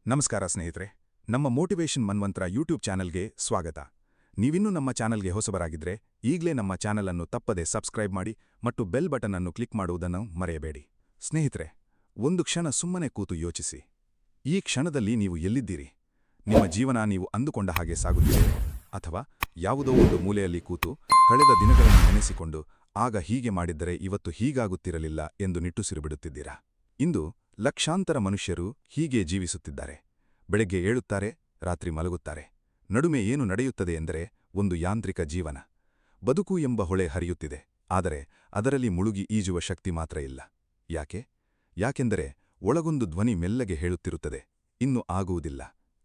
ನಮಸ್ಕಾರ ಸ್ನೇಹಿತರೆ, ನಮ್ಮ ಮೋಟಿವೇಶನ್ ಮನ್ವಂತರ ಯೂಟ್ಯೂಬ್ ಚಾನಲ್ಗೆ ಸ್ವಾಗತ. ನೀವಿನ್ನೂ ನಮ್ಮ ಚಾನಲ್ಗೆ ಹೊಸಬರಾಗಿದ್ರೆ ಈಗಲೇ ನಮ್ಮ ಚಾನಲ್ ಅನ್ನು ತಪ್ಪದೆ ಸಬ್ಸ್ಕ್ರೈಬ್ ಮಾಡಿ ಮತ್ತು ಬೆಲ್ ಬಟನ್ ಅನ್ನು ಕ್ಲಿಕ್ ಮಾಡುವುದನ್ನು ಮರೆಯಬೇಡಿ. ಸ್ನೇಹಿತರೆ, ಒಂದು ಕ್ಷಣ ಸುಮ್ಮನೆ ಕೂತು ಯೋಚಿಸಿ. ಈ ಕ್ಷಣದಲ್ಲಿ ನೀವು ಎಲ್ಲಿದ್ದೀರಿ? ನಿಮ್ಮ ಜೀವನ ನೀವು ಅಂದುಕೊಂಡ ಹಾಗೆ ಸಾಗುತ್ತಿದೆ, ಅಥವಾ ಯಾವುದೋ ಒಂದು ಮೂಲೆಯಲ್ಲಿ ಕೂತು ಕಳೆದ ದಿನಗಳನ್ನು ನೆನೆಸಿಕೊಂಡು ಆಗ ಹೀಗೆ ಮಾಡಿದ್ದರೆ ಇವತ್ತು ಹೀಗಾಗುತ್ತಿರಲಿಲ್ಲ ಎಂದು ನಿಟ್ಟುಸಿರುಬಿಡುತ್ತಿದ್ದೀರಾ? ಇಂದು ಲಕ್ಷಾಂತರ ಮನುಷ್ಯರು ಹೀಗೆ ಜೀವಿಸುತ್ತಿದ್ದಾರೆ. ಬೆಳಗ್ಗೆ ಏಳುತ್ತಾರೆ, ರಾತ್ರಿ ಮಲಗುತ್ತಾರೆ. ನಡುವೆ ಏನು ನಡೆಯುತ್ತದೆ ಎಂದರೆ ಒಂದು ಯಾಂತ್ರಿಕ ಜೀವನ. ಬದುಕು ಎಂಬ ಹೊಳೆ ಹರಿಯುತ್ತಿದೆ, ಆದರೆ ಅದರಲ್ಲಿ ಮುಳುಗಿ ಈಜುವ ಶಕ್ತಿ ಮಾತ್ರ ಇಲ್ಲ. ಯಾಕೆಂದರೆ ಒಳಗೊಂದು ಧ್ವನಿ ಮೆಲ್ಲಗೆ ಹೇಳುತ್ತಿರುತ್ತದೆ, ಇನ್ನು ಆಗುವುದಿಲ್ಲ,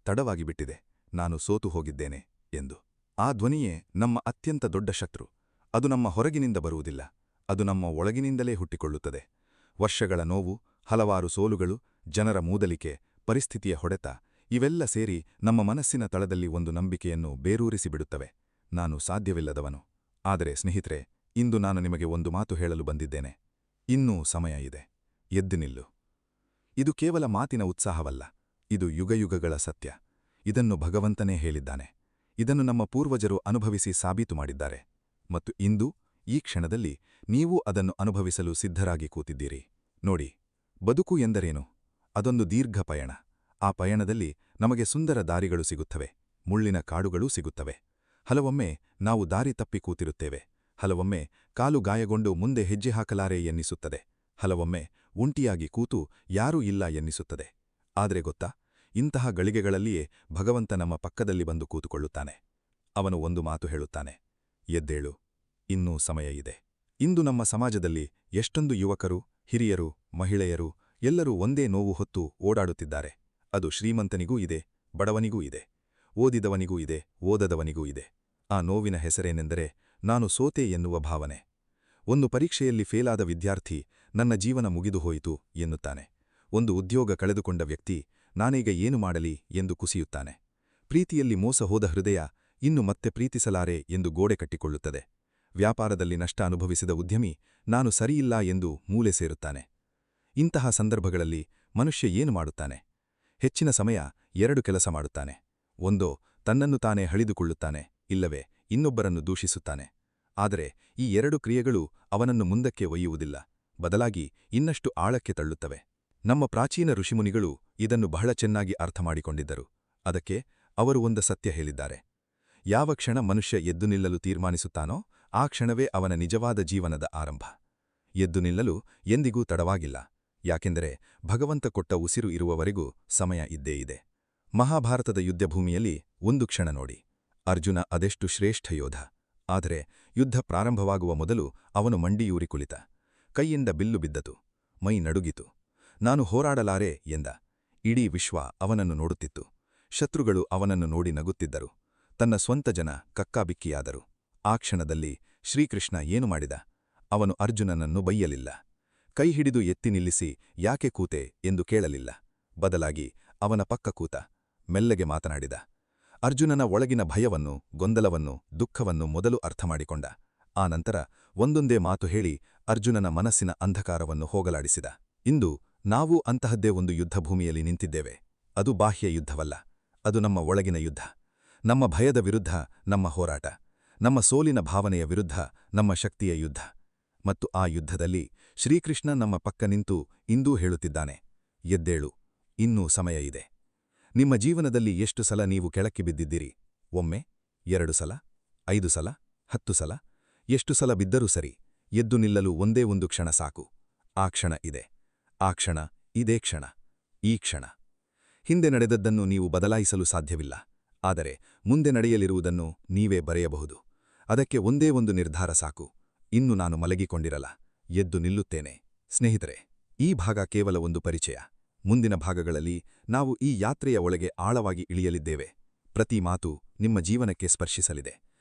ತಡವಾಗಿಬಿಟ್ಟಿದೆ, ನಾನು ಸೋತು ಹೋಗಿದ್ದೇನೆ ಎಂದು. ಆ ಧ್ವನಿಯೇ ನಮ್ಮ ಅತ್ಯಂತ ದೊಡ್ಡ ಶತ್ರು. ಅದು ನಮ್ಮ ಹೊರಗಿನಿಂದ ಬರುವುದಿಲ್ಲ, ಅದು ನಮ್ಮ ಒಳಗಿನಿಂದಲೇ ಹುಟ್ಟಿಕೊಳ್ಳುತ್ತದೆ. ವರ್ಷಗಳ ನೋವು, ಹಲವಾರು ಸೋಲುಗಳು, ಜನರ ಮೂದಲಿಕೆ, ಪರಿಸ್ಥಿತಿಯ ಹೊಡೆತ ಇವೆಲ್ಲ ಸೇರಿ ನಮ್ಮ ಮನಸ್ಸಿನ ತಳದಲ್ಲಿ ಒಂದು ನಂಬಿಕೆಯನ್ನು ಬೇರೂರಿಸಿಬಿಡುತ್ತವೆ. ನಾನು ಸಾಧ್ಯವಿಲ್ಲದವನು. ಆದರೆ ಸ್ನೇಹಿತರೆ, ಇಂದು ನಾನು ನಿಮಗೆ ಒಂದು ಮಾತು ಹೇಳಲು ಬಂದಿದ್ದೇನೆ. ಇನ್ನೂ ಸಮಯ ಇದೆ, ಎದ್ದು ನಿಲ್ಲು. ಇದು ಕೇವಲ ಮಾತಿನ ಉತ್ಸಾಹವಲ್ಲ, ಇದು ಯುಗಯುಗಗಳ ಸತ್ಯ. ಇದನ್ನು ಭಗವಂತನೇ ಹೇಳಿದ್ದಾನೆ. ಇದನ್ನು ನಮ್ಮ ಪೂರ್ವಜರು ಅನುಭವಿಸಿ ಸಾಬೀತು ಮಾಡಿದ್ದಾರೆ. ಮತ್ತು ಇಂದು ಈ ಕ್ಷಣದಲ್ಲಿ ನೀವು ಅದನ್ನು ಅನುಭವಿಸಲು ಸಿದ್ಧರಾಗಿ ಕೂತಿದ್ದೀರಿ. ನೋಡಿ, ಬದುಕು ಎಂದರೇನು? ಅದೊಂದು ದೀರ್ಘ ಪಯಣ. ಆ ಪಯಣದಲ್ಲಿ ನಮಗೆ ಸುಂದರ ದಾರಿಗಳು ಸಿಗುತ್ತವೆ, ಮುಳ್ಳಿನ ಕಾಡುಗಳೂ ಸಿಗುತ್ತವೆ. ಹಲವೊಮ್ಮೆ ನಾವು ದಾರಿ ತಪ್ಪಿ ಕೂತಿರುತ್ತೇವೆ. ಹಲವೊಮ್ಮೆ ಕಾಲು ಗಾಯಗೊಂಡು ಮುಂದೆ ಹೆಜ್ಜೆ ಹಾಕಲಾರೆ ಎನ್ನಿಸುತ್ತದೆ. ಹಲವೊಮ್ಮೆ ಒಂಟಿಯಾಗಿ ಕೂತು ಯಾರೂ ಇಲ್ಲ ಎನ್ನಿಸುತ್ತದೆ. ಆದರೆ ಗೊತ್ತಾ, ಇಂತಹ ಗಳಿಗೆಗಳಲ್ಲಿಯೇ ಭಗವಂತ ನಮ್ಮ ಪಕ್ಕದಲ್ಲಿ ಬಂದು ಕೂತುಕೊಳ್ಳುತ್ತಾನೆ. ಅವನು ಒಂದು ಮಾತು ಹೇಳುತ್ತಾನೆ, ಎದ್ದೇಳು, ಇನ್ನೂ ಸಮಯ ಇದೆ. ಇಂದು ನಮ್ಮ ಸಮಾಜದಲ್ಲಿ ಎಷ್ಟೊಂದು ಯುವಕರು, ಹಿರಿಯರು, ಮಹಿಳೆಯರು ಎಲ್ಲರೂ ಒಂದೇ ನೋವು ಹೊತ್ತು ಓಡಾಡುತ್ತಿದ್ದಾರೆ. ಅದು ಶ್ರೀಮಂತನಿಗೂ ಇದೆ, ಬಡವನಿಗೂ ಇದೆ, ಓದಿದವನಿಗೂ ಇದೆ, ಓದದವನಿಗೂ ಇದೆ. ಆ ನೋವಿನ ಹೆಸರೇನೆಂದರೆ ನಾನು ಸೋತೆ ಎನ್ನುವ ಭಾವನೆ. ಒಂದು ಪರೀಕ್ಷೆಯಲ್ಲಿ ಫೇಲಾದ ವಿದ್ಯಾರ್ಥಿ ನನ್ನ ಜೀವನ ಮುಗಿದು ಹೋಯಿತು ಎನ್ನುತ್ತಾನೆ. ಒಂದು ಉದ್ಯೋಗ ಕಳೆದುಕೊಂಡ ವ್ಯಕ್ತಿ ನಾನೀಗ ಏನು ಮಾಡಲಿ ಎಂದು ಕುಸಿಯುತ್ತಾನೆ. ಪ್ರೀತಿಯಲ್ಲಿ ಮೋಸ ಹೋದ ಹೃದಯ ಇನ್ನು ಮತ್ತೆ ಪ್ರೀತಿಸಲಾರೆ ಎಂದು ಗೋಡೆ ಕಟ್ಟಿಕೊಳ್ಳುತ್ತದೆ. ವ್ಯಾಪಾರದಲ್ಲಿ ನಷ್ಟ ಅನುಭವಿಸಿದ ಉದ್ಯಮಿ ನಾನು ಸರಿಯಿಲ್ಲ ಎಂದು ಮೂಲೆ ಸೇರುತ್ತಾನೆ. ಇಂತಹ ಸಂದರ್ಭಗಳಲ್ಲಿ ಮನುಷ್ಯ ಏನು ಮಾಡುತ್ತಾನೆ? ಹೆಚ್ಚಿನ ಸಮಯ ಎರಡು ಕೆಲಸ ಮಾಡುತ್ತಾನೆ. ಒಂದೋ ತನ್ನನ್ನು ತಾನೇ ಹಳಿದುಕೊಳ್ಳುತ್ತಾನೆ, ಇಲ್ಲವೇ ಇನ್ನೊಬ್ಬರನ್ನು ದೂಷಿಸುತ್ತಾನೆ. ಆದರೆ ಈ ಎರಡು ಕ್ರಿಯೆಗಳು ಅವನನ್ನು ಮುಂದಕ್ಕೆ ಒಯ್ಯುವುದಿಲ್ಲ, ಬದಲಾಗಿ ಇನ್ನಷ್ಟು ಆಳಕ್ಕೆ ತಳ್ಳುತ್ತವೆ. ನಮ್ಮ ಪ್ರಾಚೀನ ಋಷಿಮುನಿಗಳು ಇದನ್ನು ಬಹಳ ಚೆನ್ನಾಗಿ ಅರ್ಥಮಾಡಿಕೊಂಡಿದ್ದರು. ಅದಕ್ಕೆ ಅವರು ಒಂದು ಸತ್ಯ ಹೇಳಿದ್ದಾರೆ. ಯಾವ ಕ್ಷಣ ಮನುಷ್ಯ ಎದ್ದು ನಿಲ್ಲಲು ತೀರ್ಮಾನಿಸುತ್ತಾನೋ ಆ ಕ್ಷಣವೇ ಅವನ ನಿಜವಾದ ಜೀವನದ ಆರಂಭ. ಎದ್ದು ನಿಲ್ಲಲು ಎಂದಿಗೂ ತಡವಾಗಿಲ್ಲ, ಯಾಕೆಂದರೆ ಭಗವಂತ ಕೊಟ್ಟ ಉಸಿರು ಇರುವವರೆಗೂ ಸಮಯ ಇದ್ದೇ ಇದೆ. ಮಹಾಭಾರತದ ಯುದ್ಧಭೂಮಿಯಲ್ಲಿ ಒಂದು ಕ್ಷಣ ನೋಡಿ. ಅರ್ಜುನ ಅದೆಷ್ಟು ಶ್ರೇಷ್ಠ ಯೋಧ. ಆದರೆ ಯುದ್ಧ ಪ್ರಾರಂಭವಾಗುವ ಮೊದಲು ಅವನು ಮಂಡಿಯೂರಿ ಕುಳಿತ. ಕೈಯಿಂದ ಬಿಲ್ಲು ಬಿದ್ದತು, ಮೈ ನಡುಗಿತು. ನಾನು ಹೋರಾಡಲಾರೆ ಎಂದ. ಇಡೀ ವಿಶ್ವ ಅವನನ್ನು ನೋಡುತ್ತಿತ್ತು. ಶತ್ರುಗಳು ಅವನನ್ನು ನೋಡಿ ನಗುತ್ತಿದ್ದರು. ತನ್ನ ಸ್ವಂತ ಜನ ಕಕ್ಕಾಬಿಕ್ಕಿಯಾದರು. ಆ ಕ್ಷಣದಲ್ಲಿ ಶ್ರೀಕೃಷ್ಣ ಏನು ಮಾಡಿದ? ಅವನು ಅರ್ಜುನನನ್ನು ಬೈಯಲಿಲ್ಲ. ಕೈ ಹಿಡಿದು ಎತ್ತಿ ನಿಲ್ಲಿಸಿ ಯಾಕೆ ಕೂತೆ ಎಂದು ಕೇಳಲಿಲ್ಲ. ಬದಲಾಗಿ ಅವನ ಪಕ್ಕ ಕೂತ, ಮೆಲ್ಲಗೆ ಮಾತನಾಡಿದ. ಅರ್ಜುನನ ಒಳಗಿನ ಭಯವನ್ನು, ಗೊಂದಲವನ್ನು, ದುಃಖವನ್ನು ಮೊದಲು ಅರ್ಥಮಾಡಿಕೊಂಡ. ಆ ನಂತರ ಒಂದೊಂದೇ ಮಾತು ಹೇಳಿ ಅರ್ಜುನನ ಮನಸ್ಸಿನ ಅಂಧಕಾರವನ್ನು ಹೋಗಲಾಡಿಸಿದ. ಇಂದು ನಾವು ಅಂತಹದ್ದೇ ಒಂದು ಯುದ್ಧಭೂಮಿಯಲ್ಲಿ ನಿಂತಿದ್ದೇವೆ. ಅದು ಬಾಹ್ಯ ಯುದ್ಧವಲ್ಲ, ಅದು ನಮ್ಮ ಒಳಗಿನ ಯುದ್ಧ. ನಮ್ಮ ಭಯದ ವಿರುದ್ಧ ನಮ್ಮ ಹೋರಾಟ, ನಮ್ಮ ಸೋಲಿನ ಭಾವನೆಯ ವಿರುದ್ಧ ನಮ್ಮ ಶಕ್ತಿಯ ಯುದ್ಧ. ಮತ್ತು ಆ ಯುದ್ಧದಲ್ಲಿ ಶ್ರೀಕೃಷ್ಣ ನಮ್ಮ ಪಕ್ಕ ನಿಂತು ಇಂದೂ ಹೇಳುತ್ತಿದ್ದಾನೆ, ಎದ್ದೇಳು, ಇನ್ನೂ ಸಮಯ ಇದೆ. ನಿಮ್ಮ ಜೀವನದಲ್ಲಿ ಎಷ್ಟು ಸಲ ನೀವು ಕೆಳಕ್ಕೆ ಬಿದ್ದಿದ್ದೀರಿ? ಒಮ್ಮೆ, 2 ಸಲ, 5 ಸಲ, 10 ಸಲ? ಎಷ್ಟು ಸಲ ಬಿದ್ದರೂ ಸರಿ, ಎದ್ದು ನಿಲ್ಲಲು ಒಂದೇ ಒಂದು ಕ್ಷಣ ಸಾಕು. ಆ ಕ್ಷಣ ಇದೆ. ಆ ಕ್ಷಣ ಇದೇ ಕ್ಷಣ, ಈ ಕ್ಷಣ. ಹಿಂದೆ ನಡೆದದ್ದನ್ನು ನೀವು ಬದಲಾಯಿಸಲು ಸಾಧ್ಯವಿಲ್ಲ, ಆದರೆ ಮುಂದೆ ನಡೆಯಲಿರುವುದನ್ನು ನೀವೇ ಬರೆಯಬಹುದು. ಅದಕ್ಕೆ ಒಂದೇ ಒಂದು ನಿರ್ಧಾರ ಸಾಕು, ಇನ್ನು ನಾನು ಮಲಗಿಕೊಂಡಿರಲ್ಲ, ಎದ್ದು ನಿಲ್ಲುತ್ತೇನೆ. ಸ್ನೇಹಿತರೆ, ಈ ಭಾಗ ಕೇವಲ ಒಂದು ಪರಿಚಯ. ಮುಂದಿನ ಭಾಗಗಳಲ್ಲಿ ನಾವು ಈ ಯಾತ್ರೆಯ ಒಳಗೆ ಆಳವಾಗಿ ಇಳಿಯಲಿದ್ದೇವೆ. ಪ್ರತಿ ಮಾತು ನಿಮ್ಮ ಜೀವನಕ್ಕೆ ಸ್ಪರ್ಶಿಸಲಿದೆ.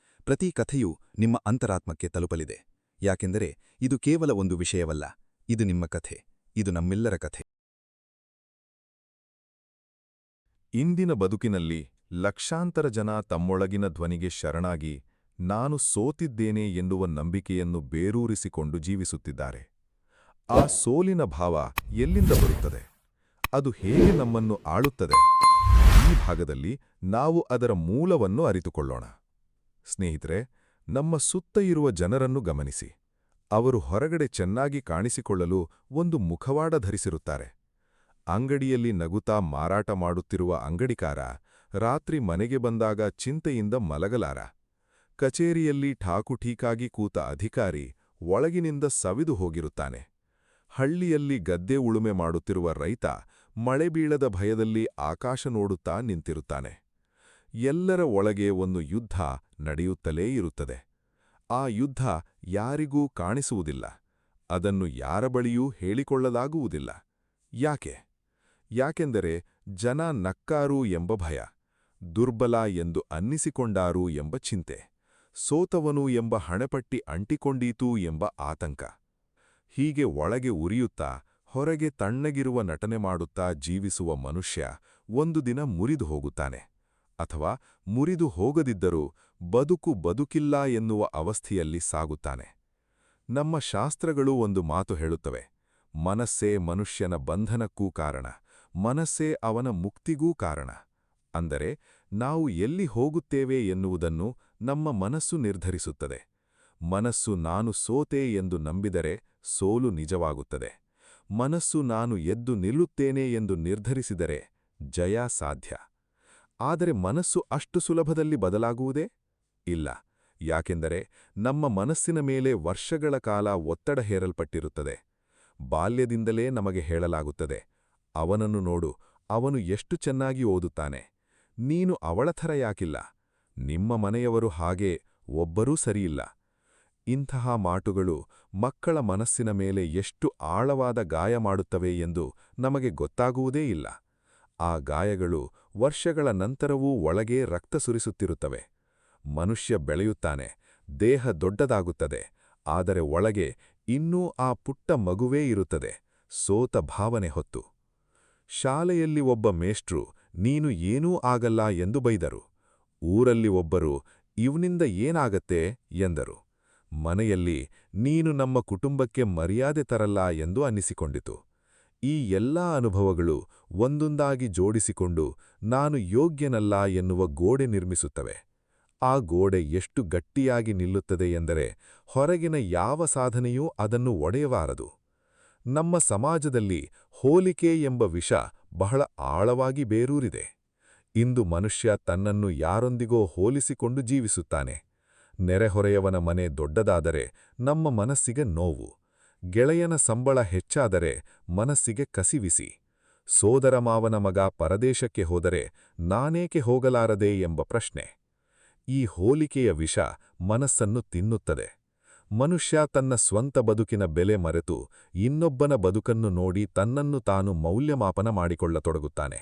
ಪ್ರತಿ ಕಥೆಯೂ ನಿಮ್ಮ ಅಂತರಾತ್ಮಕ್ಕೆ ತಲುಪಲಿದೆ. ಯಾಕೆಂದರೆ ಇದು ಕೇವಲ ಒಂದು ವಿಷಯವಲ್ಲ, ಇದು ನಿಮ್ಮ ಕಥೆ, ಇದು ನಮ್ಮೆಲ್ಲರ ಕಥೆ. ಇಂದಿನ ಬದುಕಿನಲ್ಲಿ ಲಕ್ಷಾಂತರ ಜನ ತಮ್ಮೊಳಗಿನ ಧ್ವನಿಗೆ ಶರಣಾಗಿ ನಾನು ಸೋತಿದ್ದೇನೆ ಎನ್ನುವ ನಂಬಿಕೆಯನ್ನು ಬೇರೂರಿಸಿಕೊಂಡು ಜೀವಿಸುತ್ತಿದ್ದಾರೆ. ಆ ಸೋಲಿನ ಭಾವ ಎಲ್ಲಿಂದ ಬರುತ್ತದೆ? ಅದು ಹೇಗೆ ನಮ್ಮನ್ನು ಆಳುತ್ತದೆ? ಈ ಭಾಗದಲ್ಲಿ ನಾವು ಅದರ ಮೂಲವನ್ನು ಅರಿತುಕೊಳ್ಳೋಣ. ಸ್ನೇಹಿತರೆ, ನಮ್ಮ ಸುತ್ತ ಇರುವ ಜನರನ್ನು ಗಮನಿಸಿ. ಅವರು ಹೊರಗಡೆ ಚೆನ್ನಾಗಿ ಕಾಣಿಸಿಕೊಳ್ಳಲು ಒಂದು ಮುಖವಾಡ ಧರಿಸಿರುತ್ತಾರೆ. ಅಂಗಡಿಯಲ್ಲಿ ನಗುತ್ತಾ ಮಾರಾಟ ಮಾಡುತ್ತಿರುವ ಅಂಗಡಿಕಾರ ರಾತ್ರಿ ಮನೆಗೆ ಬಂದಾಗ ಚಿಂತೆಯಿಂದ ಮಲಗಲಾರ. ಕಚೇರಿಯಲ್ಲಿ ಠಾಕುಠೀಕಾಗಿ ಕೂತ ಅಧಿಕಾರಿ ಒಳಗಿನಿಂದ ಸವಿದು ಹೋಗಿರುತ್ತಾನೆ. ಹಳ್ಳಿಯಲ್ಲಿ ಗದ್ದೆ ಉಳುಮೆ ಮಾಡುತ್ತಿರುವ ರೈತ ಮಳೆ ಬೀಳದ ಭಯದಲ್ಲಿ ಆಕಾಶ ನೋಡುತ್ತಾ ನಿಂತಿರುತ್ತಾನೆ. ಎಲ್ಲರ ಒಳಗೆ ಒಂದು ಯುದ್ಧ ನಡೆಯುತ್ತಲೇ ಇರುತ್ತದೆ. ಆ ಯುದ್ಧ ಯಾರಿಗೂ ಕಾಣಿಸುವುದಿಲ್ಲ. ಅದನ್ನು ಯಾರ ಬಳಿಯೂ ಹೇಳಿಕೊಳ್ಳಲಾಗುವುದಿಲ್ಲ. ಯಾಕೆಂದರೆ ಜನ ನಕ್ಕಾರು ಎಂಬ ಭಯ, ದುರ್ಬಲ ಎಂದು ಅನ್ನಿಸಿಕೊಂಡಾರು ಎಂಬ ಚಿಂತೆ, ಸೋತವನು ಎಂಬ ಹಣೆಪಟ್ಟಿ ಅಂಟಿಕೊಂಡೀತು ಎಂಬ ಆತಂಕ. ಹೀಗೆ ಒಳಗೆ ಉರಿಯುತ್ತಾ ಹೊರಗೆ ತಣ್ಣಗಿರುವ ನಟನೆ ಮಾಡುತ್ತಾ ಜೀವಿಸುವ ಮನುಷ್ಯ ಒಂದು ದಿನ ಮುರಿದು ಹೋಗುತ್ತಾನೆ. ಅಥವಾ ಮುರಿದು ಹೋಗದಿದ್ದರೂ ಬದುಕಿಲ್ಲ ಎನ್ನುವ ಅವಸ್ಥೆಯಲ್ಲಿ ಸಾಗುತ್ತಾನೆ. ನಮ್ಮ ಶಾಸ್ತ್ರಗಳು ಒಂದು ಮಾತು ಹೇಳುತ್ತವೆ: ಮನಸ್ಸೇ ಮನುಷ್ಯನ ಬಂಧನಕ್ಕೂ ಕಾರಣ, ಮನಸ್ಸೇ ಅವನ ಮುಕ್ತಿಗೂ ಕಾರಣ. ಅಂದರೆ ನಾವು ಎಲ್ಲಿ ಹೋಗುತ್ತೇವೆ ಎನ್ನುವುದನ್ನು ನಮ್ಮ ಮನಸ್ಸು ನಿರ್ಧರಿಸುತ್ತದೆ. ಮನಸ್ಸು ನಾನು ಸೋತೆ ಎಂದು ನಂಬಿದರೆ ಸೋಲು ನಿಜವಾಗುತ್ತದೆ. ಮನಸ್ಸು ನಾನು ಎದ್ದು ನಿಲ್ಲುತ್ತೇನೆ ಎಂದು ನಿರ್ಧರಿಸಿದರೆ ಜಯ ಸಾಧ್ಯ. ಆದರೆ ಮನಸ್ಸು ಅಷ್ಟು ಸುಲಭದಲ್ಲಿ ಬದಲಾಗುವುದೇ? ಇಲ್ಲ. ಯಾಕೆಂದರೆ ನಮ್ಮ ಮನಸ್ಸಿನ ಮೇಲೆ ವರ್ಷಗಳ ಕಾಲ ಒತ್ತಡ ಹೇರಲ್ಪಟ್ಟಿರುತ್ತದೆ. ಬಾಲ್ಯದಿಂದಲೇ ನಮಗೆ ಹೇಳಲಾಗುತ್ತದೆ: ಅವನನ್ನು ನೋಡು, ಅವನು ಎಷ್ಟು ಚೆನ್ನಾಗಿ ಓದುತ್ತಾನೆ, ನೀನು ಅವಳ ಥರ ಯಾಕಿಲ್ಲ, ನಿಮ್ಮ ಮನೆಯವರು ಹಾಗೆ, ಒಬ್ಬರೂ ಸರಿಯಿಲ್ಲ. ಇಂತಹ ಮಾತುಗಳು ಮಕ್ಕಳ ಮನಸ್ಸಿನ ಮೇಲೆ ಎಷ್ಟು ಆಳವಾದ ಗಾಯ ಮಾಡುತ್ತವೆ ಎಂದು ನಮಗೆ ಗೊತ್ತಾಗುವುದೇ ಇಲ್ಲ. ಆ ಗಾಯಗಳು ವರ್ಷಗಳ ನಂತರವೂ ಒಳಗೆ ರಕ್ತ ಸುರಿಸುತ್ತಿರುತ್ತವೆ. ಮನುಷ್ಯ ಬೆಳೆಯುತ್ತಾನೆ, ದೇಹ ದೊಡ್ಡದಾಗುತ್ತದೆ, ಆದರೆ ಒಳಗೆ ಇನ್ನೂ ಆ ಪುಟ್ಟ ಮಗುವೇ ಇರುತ್ತದೆ, ಸೋತ ಭಾವನೆ ಹೊತ್ತು. ಶಾಲೆಯಲ್ಲಿ ಒಬ್ಬ ಮೇಷ್ಟ್ರು ನೀನು ಏನೂ ಆಗಲ್ಲ ಎಂದು ಬೈದರು. ಊರಲ್ಲಿ ಒಬ್ಬರು ಇವನಿಂದ ಏನಾಗತ್ತೆ ಎಂದರು. ಮನೆಯಲ್ಲಿ ನೀನು ನಮ್ಮ ಕುಟುಂಬಕ್ಕೆ ಮರ್ಯಾದೆ ತರಲ್ಲ ಎಂದು ಅನ್ನಿಸಿಕೊಂಡಿತು. ಈ ಎಲ್ಲಾ ಅನುಭವಗಳು ಒಂದೊಂದಾಗಿ ಜೋಡಿಸಿಕೊಂಡು ನಾನು ಯೋಗ್ಯನಲ್ಲ ಎನ್ನುವ ಗೋಡೆ ನಿರ್ಮಿಸುತ್ತವೆ. ಆ ಗೋಡೆ ಎಷ್ಟು ಗಟ್ಟಿಯಾಗಿ ನಿಲ್ಲುತ್ತದೆ ಎಂದರೆ ಹೊರಗಿನ ಯಾವ ಸಾಧನೆಯೂ ಅದನ್ನು ಒಡೆಯಬಾರದು. ನಮ್ಮ ಸಮಾಜದಲ್ಲಿ ಹೋಲಿಕೆ ಎಂಬ ವಿಷ ಬಹಳ ಆಳವಾಗಿ ಬೇರೂರಿದೆ. ಇಂದು ಮನುಷ್ಯ ತನ್ನನ್ನು ಯಾರೊಂದಿಗೋ ಹೋಲಿಸಿಕೊಂಡು ಜೀವಿಸುತ್ತಾನೆ. ನೆರೆಹೊರೆಯವನ ಮನೆ ದೊಡ್ಡದಾದರೆ ನಮ್ಮ ಮನಸ್ಸಿಗೆ ನೋವು, ಗೆಳೆಯನ ಸಂಬಳ ಹೆಚ್ಚಾದರೆ ಮನಸ್ಸಿಗೆ ಕಸಿವಿಸಿ, ಸೋದರ ಮಾವನ ಮಗ ಪರದೇಶಕ್ಕೆ ಹೋದರೆ ನಾನೇಕೆ ಹೋಗಲಾರದೆ ಎಂಬ ಪ್ರಶ್ನೆ. ಈ ಹೋಲಿಕೆಯ ವಿಷ ಮನಸ್ಸನ್ನು ತಿನ್ನುತ್ತದೆ. ಮನುಷ್ಯ ತನ್ನ ಸ್ವಂತ ಬದುಕಿನ ಬೆಲೆ ಮರೆತು ಇನ್ನೊಬ್ಬನ ಬದುಕನ್ನು ನೋಡಿ ತನ್ನನ್ನು ತಾನು ಮೌಲ್ಯಮಾಪನ ಮಾಡಿಕೊಳ್ಳತೊಡಗುತ್ತಾನೆ.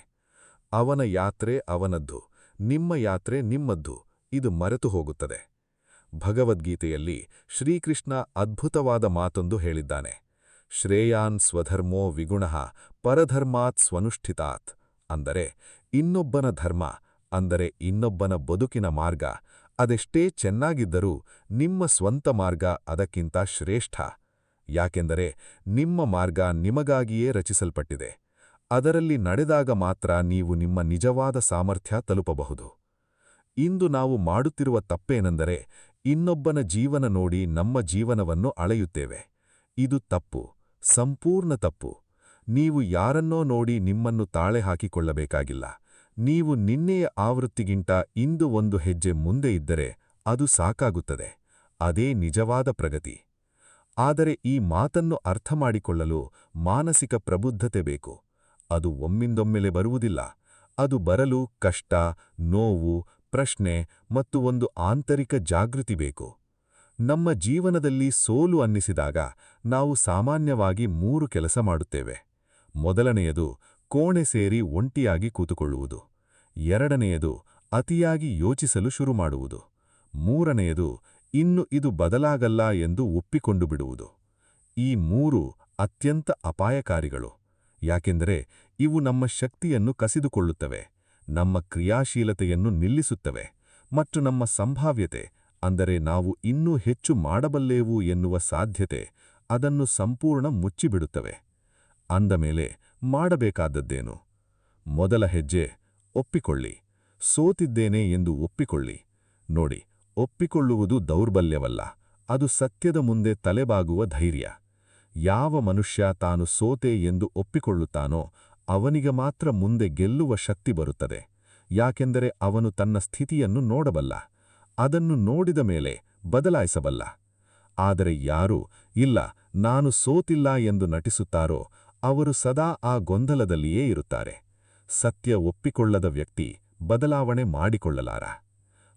ಅವನ ಯಾತ್ರೆ ಅವನದ್ದು, ನಿಮ್ಮ ಯಾತ್ರೆ ನಿಮ್ಮದ್ದು, ಇದು ಮರೆತು ಹೋಗುತ್ತದೆ. ಭಗವದ್ಗೀತೆಯಲ್ಲಿ ಶ್ರೀಕೃಷ್ಣ ಅದ್ಭುತವಾದ ಮಾತೊಂದು ಹೇಳಿದ್ದಾನೆ: ಶ್ರೇಯಾನ್ ಸ್ವಧರ್ಮೋ ವಿಗುಣಃ ಪರಧರ್ಮಾತ್ ಸ್ವನುಷ್ಠಿತಾತ್. ಅಂದರೆ ಇನ್ನೊಬ್ಬನ ಧರ್ಮ, ಅಂದರೆ ಇನ್ನೊಬ್ಬನ ಬದುಕಿನ ಮಾರ್ಗ ಅದೆಷ್ಟೇ ಚೆನ್ನಾಗಿದ್ದರೂ ನಿಮ್ಮ ಸ್ವಂತ ಮಾರ್ಗ ಅದಕ್ಕಿಂತ ಶ್ರೇಷ್ಠ. ಯಾಕೆಂದರೆ ನಿಮ್ಮ ಮಾರ್ಗ ನಿಮಗಾಗಿಯೇ ರಚಿಸಲ್ಪಟ್ಟಿದೆ. ಅದರಲ್ಲಿ ನಡೆದಾಗ ಮಾತ್ರ ನೀವು ನಿಮ್ಮ ನಿಜವಾದ ಸಾಮರ್ಥ್ಯ ತಲುಪಬಹುದು. ಇಂದು ನಾವು ಮಾಡುತ್ತಿರುವ ತಪ್ಪೇನೆಂದರೆ ಇನ್ನೊಬ್ಬನ ಜೀವನ ನೋಡಿ ನಮ್ಮ ಜೀವನವನ್ನು ಅಳೆಯುತ್ತೇವೆ. ಇದು ತಪ್ಪು, ಸಂಪೂರ್ಣ ತಪ್ಪು. ನೀವು ಯಾರನ್ನೋ ನೋಡಿ ನಿಮ್ಮನ್ನು ತಾಳೆ ಹಾಕಿಕೊಳ್ಳಬೇಕಾಗಿಲ್ಲ. ನೀವು ನಿನ್ನೆಯ ಆವೃತ್ತಿಗಿಂತ ಇಂದು ಒಂದು ಹೆಜ್ಜೆ ಮುಂದೆ ಇದ್ದರೆ ಅದು ಸಾಕಾಗುತ್ತದೆ. ಅದೇ ನಿಜವಾದ ಪ್ರಗತಿ. ಆದರೆ ಈ ಮಾತನ್ನು ಅರ್ಥಮಾಡಿಕೊಳ್ಳಲು ಮಾನಸಿಕ ಪ್ರಬುದ್ಧತೆ ಬೇಕು. ಅದು ಒಮ್ಮಿಂದೊಮ್ಮೆಲೆ ಬರುವುದಿಲ್ಲ. ಅದು ಬರಲು ಕಷ್ಟ, ನೋವು, ಪ್ರಶ್ನೆ ಮತ್ತು ಒಂದು ಆಂತರಿಕ ಜಾಗೃತಿ ಬೇಕು. ನಮ್ಮ ಜೀವನದಲ್ಲಿ ಸೋಲು ಅನ್ನಿಸಿದಾಗ ನಾವು ಸಾಮಾನ್ಯವಾಗಿ 3 ಕೆಲಸ ಮಾಡುತ್ತೇವೆ. ಮೊದಲನೆಯದು ಕೋಣೆ ಸೇರಿ ಒಂಟಿಯಾಗಿ ಕೂತುಕೊಳ್ಳುವುದು. ಎರಡನೆಯದು ಅತಿಯಾಗಿ ಯೋಚಿಸಲು ಶುರು ಮಾಡುವುದು. ಮೂರನೆಯದು ಇನ್ನು ಇದು ಬದಲಾಗಲ್ಲ ಎಂದು ಒಪ್ಪಿಕೊಂಡು ಬಿಡುವುದು. ಈ 3 ಅತ್ಯಂತ ಅಪಾಯಕಾರಿಗಳು. ಯಾಕೆಂದರೆ ಇವು ನಮ್ಮ ಶಕ್ತಿಯನ್ನು ಕಸಿದುಕೊಳ್ಳುತ್ತವೆ, ನಮ್ಮ ಕ್ರಿಯಾಶೀಲತೆಯನ್ನು ನಿಲ್ಲಿಸುತ್ತವೆ ಮತ್ತು ನಮ್ಮ ಸಂಭಾವ್ಯತೆ, ಅಂದರೆ ನಾವು ಇನ್ನೂ ಹೆಚ್ಚು ಮಾಡಬಲ್ಲೆವು ಎನ್ನುವ ಸಾಧ್ಯತೆ, ಅದನ್ನು ಸಂಪೂರ್ಣ ಮುಚ್ಚಿಬಿಡುತ್ತವೆ. ಅಂದಮೇಲೆ ಮಾಡಬೇಕಾದದ್ದೇನು? ಮೊದಲ ಹೆಜ್ಜೆ ಒಪ್ಪಿಕೊಳ್ಳಿ. ಸೋತಿದ್ದೇನೆ ಎಂದು ಒಪ್ಪಿಕೊಳ್ಳಿ. ನೋಡಿ, ಒಪ್ಪಿಕೊಳ್ಳುವುದು ದೌರ್ಬಲ್ಯವಲ್ಲ, ಅದು ಸತ್ಯದ ಮುಂದೆ ತಲೆಬಾಗುವ ಧೈರ್ಯ. ಯಾವ ಮನುಷ್ಯ ತಾನು ಸೋತೆ ಎಂದು ಒಪ್ಪಿಕೊಳ್ಳುತ್ತಾನೋ ಅವನಿಗೆ ಮಾತ್ರ ಮುಂದೆ ಗೆಲ್ಲುವ ಶಕ್ತಿ ಬರುತ್ತದೆ. ಯಾಕೆಂದರೆ ಅವನು ತನ್ನ ಸ್ಥಿತಿಯನ್ನು ನೋಡಬಲ್ಲ, ಅದನ್ನು ನೋಡಿದ ಮೇಲೆ ಬದಲಾಯಿಸಬಲ್ಲ. ಆದರೆ ಯಾರು ಇಲ್ಲ ನಾನು ಸೋತಿಲ್ಲ ಎಂದು ನಟಿಸುತ್ತಾರೋ ಅವರು ಸದಾ ಆ ಗೊಂದಲದಲ್ಲಿಯೇ ಇರುತ್ತಾರೆ. ಸತ್ಯ ಒಪ್ಪಿಕೊಳ್ಳದ ವ್ಯಕ್ತಿ ಬದಲಾವಣೆ ಮಾಡಿಕೊಳ್ಳಲಾರ.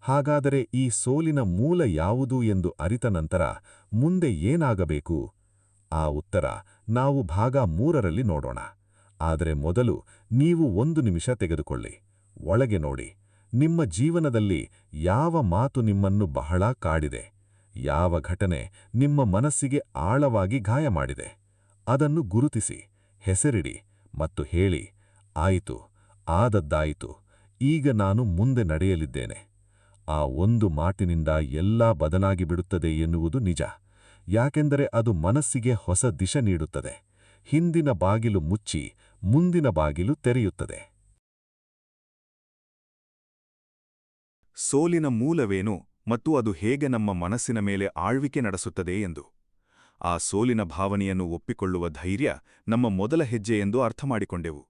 ಹಾಗಾದರೆ ಈ ಸೋಲಿನ ಮೂಲ ಯಾವುದು ಎಂದು ಅರಿತ ನಂತರ ಮುಂದೆ ಏನಾಗಬೇಕು? ಆ ಉತ್ತರ ನಾವು ಭಾಗ 3ರಲ್ಲಿ ನೋಡೋಣ. ಆದರೆ ಮೊದಲು ನೀವು 1 ನಿಮಿಷ ತೆಗೆದುಕೊಳ್ಳಿ, ಒಳಗೆ ನೋಡಿ. ನಿಮ್ಮ ಜೀವನದಲ್ಲಿ ಯಾವ ಮಾತು ನಿಮ್ಮನ್ನು ಬಹಳ ಕಾಡಿದೆ? ಯಾವ ಘಟನೆ ನಿಮ್ಮ ಮನಸ್ಸಿಗೆ ಆಳವಾಗಿ ಗಾಯ ಮಾಡಿದೆ? ಅದನ್ನು ಗುರುತಿಸಿ, ಹೆಸರಿಡಿ ಮತ್ತು ಹೇಳಿ, ಆಯಿತು, ಆದದ್ದಾಯಿತು, ಈಗ ನಾನು ಮುಂದೆ ನಡೆಯಲಿದ್ದೇನೆ. ಆ ಒಂದು ಮಾತಿನಿಂದ ಎಲ್ಲ ಬದಲಾಗಿ ಬಿಡುತ್ತದೆ ಎನ್ನುವುದು ನಿಜ. ಯಾಕೆಂದರೆ ಅದು ಮನಸ್ಸಿಗೆ ಹೊಸ ದಿಶೆ ನೀಡುತ್ತದೆ. ಹಿಂದಿನ ಬಾಗಿಲು ಮುಚ್ಚಿ ಮುಂದಿನ ಬಾಗಿಲು ತೆರೆಯುತ್ತದೆ. ಸೋಲಿನ ಮೂಲವೇನು ಮತ್ತು ಅದು ಹೇಗೆ ನಮ್ಮ ಮನಸ್ಸಿನ ಮೇಲೆ ಆಳ್ವಿಕೆ ನಡೆಸುತ್ತದೆ ಎಂದು. ಆ ಸೋಲಿನ ಭಾವನೆಯನ್ನು ಒಪ್ಪಿಕೊಳ್ಳುವ ಧೈರ್ಯ ನಮ್ಮ ಮೊದಲ ಹೆಜ್ಜೆ ಎಂದು ಅರ್ಥಮಾಡಿಕೊಂಡೆವು.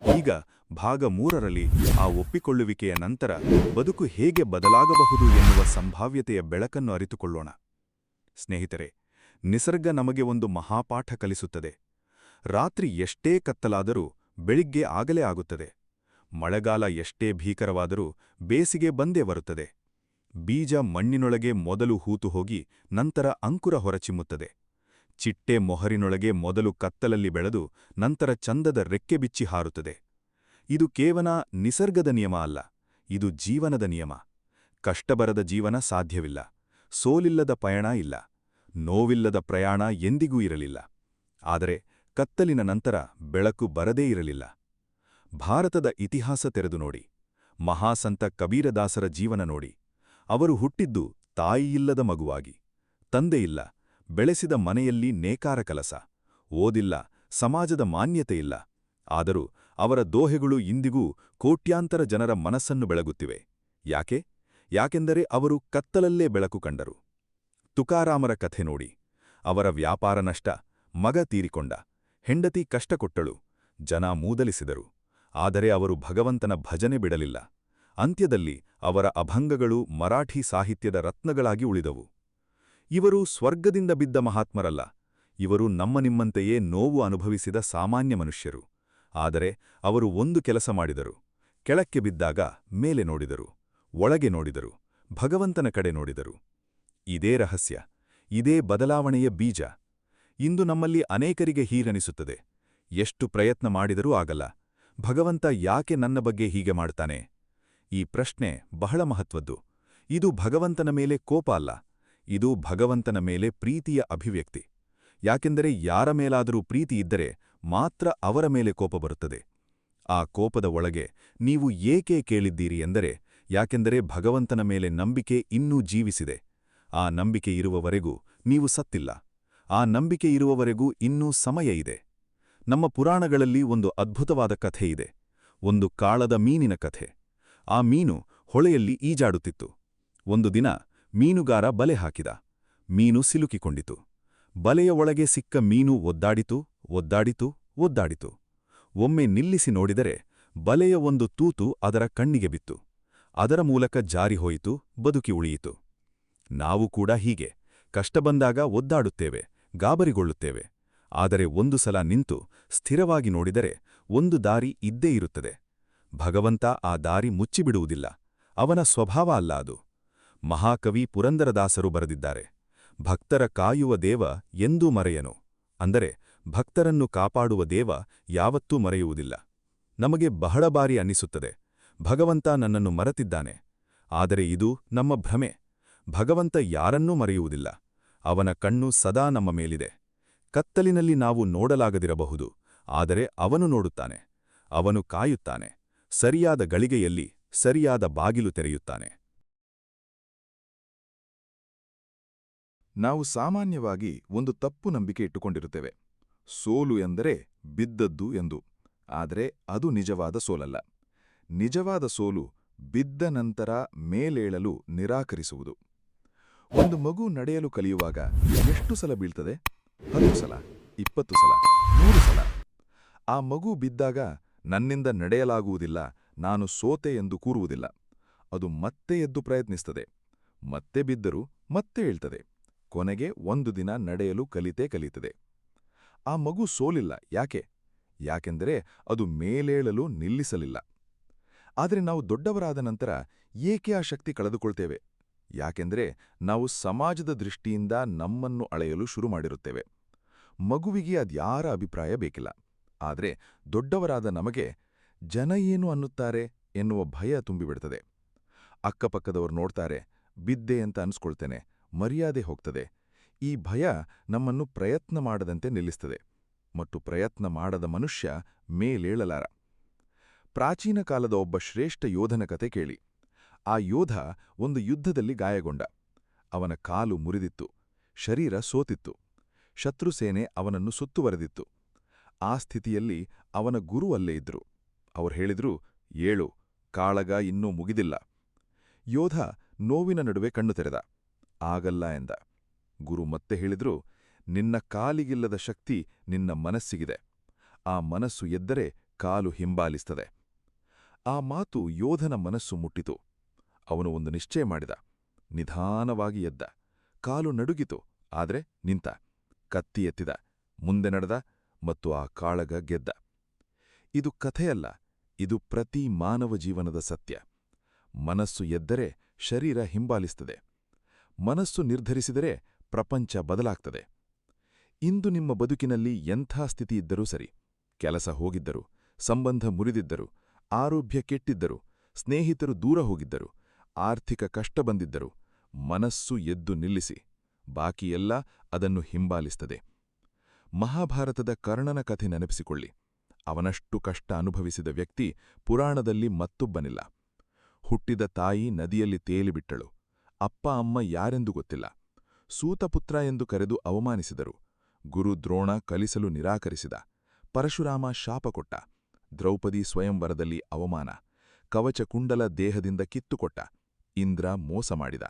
ಈಗ ಭಾಗ 3ರಲ್ಲಿ ಆ ಒಪ್ಪಿಕೊಳ್ಳುವಿಕೆಯ ನಂತರ ಬದುಕು ಹೇಗೆ ಬದಲಾಗಬಹುದು ಎನ್ನುವ ಸಂಭಾವ್ಯತೆಯ ಬೆಳಕನ್ನು ಅರಿತುಕೊಳ್ಳೋಣ. ಸ್ನೇಹಿತರೆ, ನಿಸರ್ಗ ನಮಗೆ ಒಂದು ಮಹಾಪಾಠ ಕಲಿಸುತ್ತದೆ. ರಾತ್ರಿ ಎಷ್ಟೇ ಕತ್ತಲಾದರೂ ಬೆಳಿಗ್ಗೆ ಆಗಲೇ ಆಗುತ್ತದೆ. ಮಳೆಗಾಲ ಎಷ್ಟೇ ಭೀಕರವಾದರೂ ಬೇಸಿಗೆ ಬಂದೇ ಬರುತ್ತದೆ. ಬೀಜ ಮಣ್ಣಿನೊಳಗೆ ಮೊದಲು ಹೂತು ಹೋಗಿ ನಂತರ ಅಂಕುರ ಹೊರಚಿಮ್ಮುತ್ತದೆ. ಚಿಟ್ಟೆ ಮೊಹರಿನೊಳಗೆ ಮೊದಲು ಕತ್ತಲಲ್ಲಿ ಬೆಳೆದು ನಂತರ ಚಂದದ ರೆಕ್ಕೆ ಬಿಚ್ಚಿ ಹಾರುತ್ತದೆ. ಇದು ಕೇವಲ ನಿಸರ್ಗದ ನಿಯಮ ಅಲ್ಲ, ಇದು ಜೀವನದ ನಿಯಮ. ಕಷ್ಟಬರದ ಜೀವನ ಸಾಧ್ಯವಿಲ್ಲ. ಸೋಲಿಲ್ಲದ ಪಯಣ ಇಲ್ಲ. ನೋವಿಲ್ಲದ ಪ್ರಯಾಣ ಎಂದಿಗೂ ಇರಲಿಲ್ಲ. ಆದರೆ ಕತ್ತಲಿನ ನಂತರ ಬೆಳಕು ಬರದೇ ಇರಲಿಲ್ಲ. ಭಾರತದ ಇತಿಹಾಸ ತೆರೆದು ನೋಡಿ. ಮಹಾಸಂತ ಕಬೀರದಾಸರ ಜೀವನ ನೋಡಿ. ಅವರು ಹುಟ್ಟಿದ್ದು ತಾಯಿಯಿಲ್ಲದ ಮಗುವಾಗಿ. ತಂದೆಯಿಲ್ಲ, ಬೆಳೆಸಿದ ಮನೆಯಲ್ಲಿ ನೇಕಾರ ಕೆಲಸ, ಓದಿಲ್ಲ, ಸಮಾಜದ ಮಾನ್ಯತೆಯಿಲ್ಲ. ಆದರೂ ಅವರ ದೋಹೆಗಳು ಇಂದಿಗೂ ಕೋಟ್ಯಾಂತರ ಜನರ ಮನಸ್ಸನ್ನು ಬೆಳಗುತ್ತಿವೆ. ಯಾಕೆ? ಯಾಕೆಂದರೆ ಅವರು ಕತ್ತಲಲ್ಲೇ ಬೆಳಕು ಕಂಡರು. ತುಕಾರಾಮರ ಕಥೆ ನೋಡಿ. ಅವರ ವ್ಯಾಪಾರ ನಷ್ಟ, ಮಗ ತೀರಿಕೊಂಡ, ಹೆಂಡತಿ ಕಷ್ಟಕೊಟ್ಟಳು, ಜನ ಮೂದಲಿಸಿದರು. ಆದರೆ ಅವರು ಭಗವಂತನ ಭಜನೆ ಬಿಡಲಿಲ್ಲ. ಅಂತ್ಯದಲ್ಲಿ ಅವರ ಅಭಂಗಗಳು ಮರಾಠಿ ಸಾಹಿತ್ಯದ ರತ್ನಗಳಾಗಿ ಉಳಿದವು. ಇವರು ಸ್ವರ್ಗದಿಂದ ಬಿದ್ದ ಮಹಾತ್ಮರಲ್ಲ. ಇವರು ನಿಮ್ಮಂತೆಯೇ ನೋವು ಅನುಭವಿಸಿದ ಸಾಮಾನ್ಯ ಮನುಷ್ಯರು. ಆದರೆ ಅವರು ಒಂದು ಕೆಲಸ ಮಾಡಿದರು. ಕೆಳಕ್ಕೆ ಬಿದ್ದಾಗ ಮೇಲೆ ನೋಡಿದರು, ಒಳಗೆ ನೋಡಿದರು, ಭಗವಂತನ ಕಡೆ ನೋಡಿದರು. ಇದೇ ರಹಸ್ಯ, ಇದೇ ಬದಲಾವಣೆಯ ಬೀಜ. ಇಂದು ನಮ್ಮಲ್ಲಿ ಅನೇಕರಿಗೆ ಹೀಗನಿಸುತ್ತದೆ. ಎಷ್ಟು ಪ್ರಯತ್ನ ಮಾಡಿದರೂ ಆಗಲ್ಲ. ಭಗವಂತ ಯಾಕೆ ನನ್ನ ಬಗ್ಗೆ ಹೀಗೆ ಮಾಡ್ತಾನೆ? ಈ ಪ್ರಶ್ನೆ ಬಹಳ ಮಹತ್ವದ್ದು. ಇದು ಭಗವಂತನ ಮೇಲೆ ಕೋಪ ಅಲ್ಲ, ಇದು ಭಗವಂತನ ಮೇಲೆ ಪ್ರೀತಿಯ ಅಭಿವ್ಯಕ್ತಿ. ಯಾಕೆಂದರೆ ಯಾರ ಮೇಲಾದರೂ ಪ್ರೀತಿ ಇದ್ದರೆ ಮಾತ್ರ ಅವರ ಮೇಲೆ ಕೋಪ ಬರುತ್ತದೆ. ಆ ಕೋಪದ ಒಳಗೆ ನೀವು ಏಕೆ ಕೇಳಿದ್ದೀರಿ ಎಂದರೆ, ಯಾಕೆಂದರೆ ಭಗವಂತನ ಮೇಲೆ ನಂಬಿಕೆ ಇನ್ನೂ ಜೀವಿಸಿದೆ. ಆ ನಂಬಿಕೆ ಇರುವವರೆಗೂ ನೀವು ಸತ್ತಿಲ್ಲ. ಆ ನಂಬಿಕೆ ಇರುವವರೆಗೂ ಇನ್ನೂ ಸಮಯ ಇದೆ. ನಮ್ಮ ಪುರಾಣಗಳಲ್ಲಿ ಒಂದು ಅದ್ಭುತವಾದ ಕಥೆ ಇದೆ. ಒಂದು ಕಾಳದ ಮೀನಿನ ಕಥೆ. ಆ ಮೀನು ಹೊಳೆಯಲ್ಲಿ ಈಜಾಡುತ್ತಿತ್ತು. ಒಂದು ದಿನ ಮೀನುಗಾರ ಬಲೆ ಹಾಕಿದ. ಮೀನು ಸಿಲುಕಿಕೊಂಡಿತು. ಬಲೆಯ ಒಳಗೆ ಸಿಕ್ಕ ಮೀನು ಒದ್ದಾಡಿತು, ಒದ್ದಾಡಿತು, ಒದ್ದಾಡಿತು. ಒಮ್ಮೆ ನಿಲ್ಲಿಸಿ ನೋಡಿದರೆ ಬಲೆಯ ಒಂದು ತೂತು ಅದರ ಕಣ್ಣಿಗೆ ಬಿತ್ತು. ಅದರ ಮೂಲಕ ಜಾರಿಹೋಯಿತು, ಬದುಕಿ ಉಳಿಯಿತು. ನಾವು ಕೂಡ ಹೀಗೆ ಕಷ್ಟ ಬಂದಾಗ ಒದ್ದಾಡುತ್ತೇವೆ, ಗಾಬರಿಗೊಳ್ಳುತ್ತೇವೆ. ಆದರೆ ಒಂದು ಸಲ ನಿಂತು ಸ್ಥಿರವಾಗಿ ನೋಡಿದರೆ ಒಂದು ದಾರಿ ಇದ್ದೇ ಇರುತ್ತದೆ. ಭಗವಂತ ಆ ದಾರಿ ಮುಚ್ಚಿಬಿಡುವುದಿಲ್ಲ. ಅವನ ಸ್ವಭಾವ ಅಲ್ಲ ಅದು. ಮಹಾಕವಿ ಪುರಂದರದಾಸರು ಬರೆದಿದ್ದಾರೆ, ಭಕ್ತರ ಕಾಯುವ ದೇವ ಎಂದೂ ಮರೆಯನು. ಅಂದರೆ ಭಕ್ತರನ್ನು ಕಾಪಾಡುವ ದೇವ ಯಾವತ್ತೂ ಮರೆಯುವುದಿಲ್ಲ. ನಮಗೆ ಬಹಳ ಬಾರಿ ಅನ್ನಿಸುತ್ತದೆ, ಭಗವಂತ ನನ್ನನ್ನು ಮರೆತಿದ್ದಾನೆ. ಆದರೆ ಇದು ನಮ್ಮ ಭ್ರಮೆ. ಭಗವಂತ ಯಾರನ್ನೂ ಮರೆಯುವುದಿಲ್ಲ. ಅವನ ಕಣ್ಣು ಸದಾ ನಮ್ಮ ಮೇಲಿದೆ. ಕತ್ತಲಿನಲ್ಲಿ ನಾವು ನೋಡಲಾಗದಿರಬಹುದು, ಆದರೆ ಅವನು ನೋಡುತ್ತಾನೆ. ಅವನು ಕಾಯುತ್ತಾನೆ. ಸರಿಯಾದ ಗಳಿಗೆಯಲ್ಲಿ ಸರಿಯಾದ ಬಾಗಿಲು ತೆರೆಯುತ್ತಾನೆ. ನಾವು ಸಾಮಾನ್ಯವಾಗಿ ಒಂದು ತಪ್ಪು ನಂಬಿಕೆ ಇಟ್ಟುಕೊಂಡಿರುತ್ತೇವೆ. ಸೋಲು ಎಂದರೆ ಬಿದ್ದದ್ದು ಎಂದು. ಆದರೆ ಅದು ನಿಜವಾದ ಸೋಲಲ್ಲ. ನಿಜವಾದ ಸೋಲು ಬಿದ್ದ ನಂತರ ಮೇಲೇಳಲು ನಿರಾಕರಿಸುವುದು. ಒಂದು ಮಗು ನಡೆಯಲು ಕಲಿಯುವಾಗ ಎಷ್ಟು ಸಲ ಬೀಳ್ತದೆ? 10 ಸಲ, 20 ಸಲ, 100 ಸಲ. ಆ ಮಗು ಬಿದ್ದಾಗ ನನ್ನಿಂದ ನಡೆಯಲಾಗುವುದಿಲ್ಲ, ನಾನು ಸೋತೆ ಎಂದು ಕೂರುವುದಿಲ್ಲ. ಅದು ಮತ್ತೆ ಎದ್ದು ಪ್ರಯತ್ನಿಸುತ್ತದೆ. ಮತ್ತೆ ಬಿದ್ದರೂ ಮತ್ತೆ ಏಳ್ತದೆ. ಕೊನೆಗೆ ಒಂದು ದಿನ ನಡೆಯಲು ಕಲಿಯುತ್ತದೆ. ಆ ಮಗು ಸೋಲಿಲ್ಲ. ಯಾಕೆಂದರೆ ಅದು ಮೇಲೇಳಲು ನಿಲ್ಲಿಸಲಿಲ್ಲ. ಆದರೆ ನಾವು ದೊಡ್ಡವರಾದ ನಂತರ ಏಕೆ ಆ ಶಕ್ತಿ ಕಳೆದುಕೊಳ್ತೇವೆ? ಯಾಕೆಂದರೆ ನಾವು ಸಮಾಜದ ದೃಷ್ಟಿಯಿಂದ ನಮ್ಮನ್ನು ಅಳೆಯಲು ಶುರು ಮಾಡಿರುತ್ತೇವೆ. ಮಗುವಿಗೆ ಅದ್ಯಾರ ಅಭಿಪ್ರಾಯ ಬೇಕಿಲ್ಲ. ಆದರೆ ದೊಡ್ಡವರಾದ ನಮಗೆ ಜನ ಏನು ಅನ್ನುತ್ತಾರೆ ಎನ್ನುವ ಭಯ ತುಂಬಿಬಿಡ್ತದೆ. ಅಕ್ಕಪಕ್ಕದವರು ನೋಡ್ತಾರೆ, ಬಿದ್ದೆ ಅಂತ ಅನ್ಸ್ಕೊಳ್ತೇನೆ, ಮರ್ಯಾದೆ ಹೋಗ್ತದೆ. ಈ ಭಯ ನಮ್ಮನ್ನು ಪ್ರಯತ್ನ ಮಾಡದಂತೆ ನಿಲ್ಲಿಸ್ತದೆ. ಮತ್ತು ಪ್ರಯತ್ನ ಮಾಡದ ಮನುಷ್ಯ ಮೇಲೇಳಲಾರ. ಪ್ರಾಚೀನ ಕಾಲದ ಒಬ್ಬ ಶ್ರೇಷ್ಠ ಯೋಧನ ಕತೆ ಕೇಳಿ. ಆ ಯೋಧ ಒಂದು ಯುದ್ಧದಲ್ಲಿ ಗಾಯಗೊಂಡ. ಅವನ ಕಾಲು ಮುರಿದಿತ್ತು, ಶರೀರ ಸೋತಿತ್ತು. ಶತ್ರುಸೇನೆ ಅವನನ್ನು ಸುತ್ತುವರೆದಿತ್ತು. ಆ ಸ್ಥಿತಿಯಲ್ಲಿ ಅವನ ಗುರು ಅಲ್ಲೇ ಇದ್ರು. ಅವ್ರು ಹೇಳಿದ್ರು, ಏಳು, ಕಾಳಗ ಇನ್ನೂ ಮುಗಿದಿಲ್ಲ. ಯೋಧ ನೋವಿನ ನಡುವೆ ಕಣ್ಣು ತೆರೆದ. ಆಗಲ್ಲ ಎಂದ. ಗುರು ಮತ್ತೆ ಹೇಳಿದ್ರು, ನಿನ್ನ ಕಾಲಿಗಿಲ್ಲದ ಶಕ್ತಿ ನಿನ್ನ ಮನಸ್ಸಿಗಿದೆ. ಆ ಮನಸ್ಸು ಎದ್ದರೆ ಕಾಲು ಹಿಂಬಾಲಿಸ್ತದೆ. ಆ ಮಾತು ಯೋಧನ ಮನಸ್ಸು ಮುಟ್ಟಿತು. ಅವನು ಒಂದು ನಿಶ್ಚಯ ಮಾಡಿದ. ನಿಧಾನವಾಗಿ ಎದ್ದ. ಕಾಲು ನಡುಗಿತು, ಆದರೆ ನಿಂತ. ಕತ್ತಿ ಎತ್ತಿದ, ಮುಂದೆ ನಡೆದ ಮತ್ತು ಆ ಕಾಳಗ ಗೆದ್ದ. ಇದು ಕಥೆಯಲ್ಲ, ಇದು ಪ್ರತಿ ಮಾನವ ಜೀವನದ ಸತ್ಯ. ಮನಸ್ಸು ಎದ್ದರೆ ಶರೀರ ಹಿಂಬಾಲಿಸ್ತದೆ. ಮನಸ್ಸು ನಿರ್ಧರಿಸಿದರೆ ಪ್ರಪಂಚ ಬದಲಾಗ್ತದೆ. ಇಂದು ನಿಮ್ಮ ಬದುಕಿನಲ್ಲಿ ಎಂಥ ಸ್ಥಿತಿ ಇದ್ದರೂ ಸರಿ, ಕೆಲಸ ಹೋಗಿದ್ದರು, ಸಂಬಂಧ ಮುರಿದಿದ್ದರು, ಆರೋಗ್ಯ ಕೆಟ್ಟಿದ್ದರು, ಸ್ನೇಹಿತರು ದೂರ ಹೋಗಿದ್ದರು, ಆರ್ಥಿಕ ಕಷ್ಟ ಬಂದಿದ್ದರು, ಮನಸ್ಸು ಎದ್ದು ನಿಲ್ಲಿಸಿ. ಬಾಕಿಯೆಲ್ಲ ಅದನ್ನು ಹಿಂಬಾಲಿಸ್ತದೆ. ಮಹಾಭಾರತದ ಕರ್ಣನ ಕಥೆ ನೆನಪಿಸಿಕೊಳ್ಳಿ. ಅವನಷ್ಟು ಕಷ್ಟ ಅನುಭವಿಸಿದ ವ್ಯಕ್ತಿ ಪುರಾಣದಲ್ಲಿ ಮತ್ತೊಬ್ಬನಿಲ್ಲ. ಹುಟ್ಟಿದ ತಾಯಿ ನದಿಯಲ್ಲಿ ತೇಲಿಬಿಟ್ಟಳು. ಅಪ್ಪ ಅಮ್ಮ ಯಾರೆಂದು ಗೊತ್ತಿಲ್ಲ. ಸೂತಪುತ್ರ ಎಂದು ಕರೆದು ಅವಮಾನಿಸಿದರು. ಗುರು ದ್ರೋಣ ಕಲಿಸಲು ನಿರಾಕರಿಸಿದ. ಪರಶುರಾಮ ಶಾಪ ಕೊಟ್ಟ. ದ್ರೌಪದಿ ಸ್ವಯಂವರದಲ್ಲಿ ಅವಮಾನ. ಕವಚಕುಂಡಲ ದೇಹದಿಂದ ಕಿತ್ತುಕೊಟ್ಟ. ಇಂದ್ರ ಮೋಸ ಮಾಡಿದ.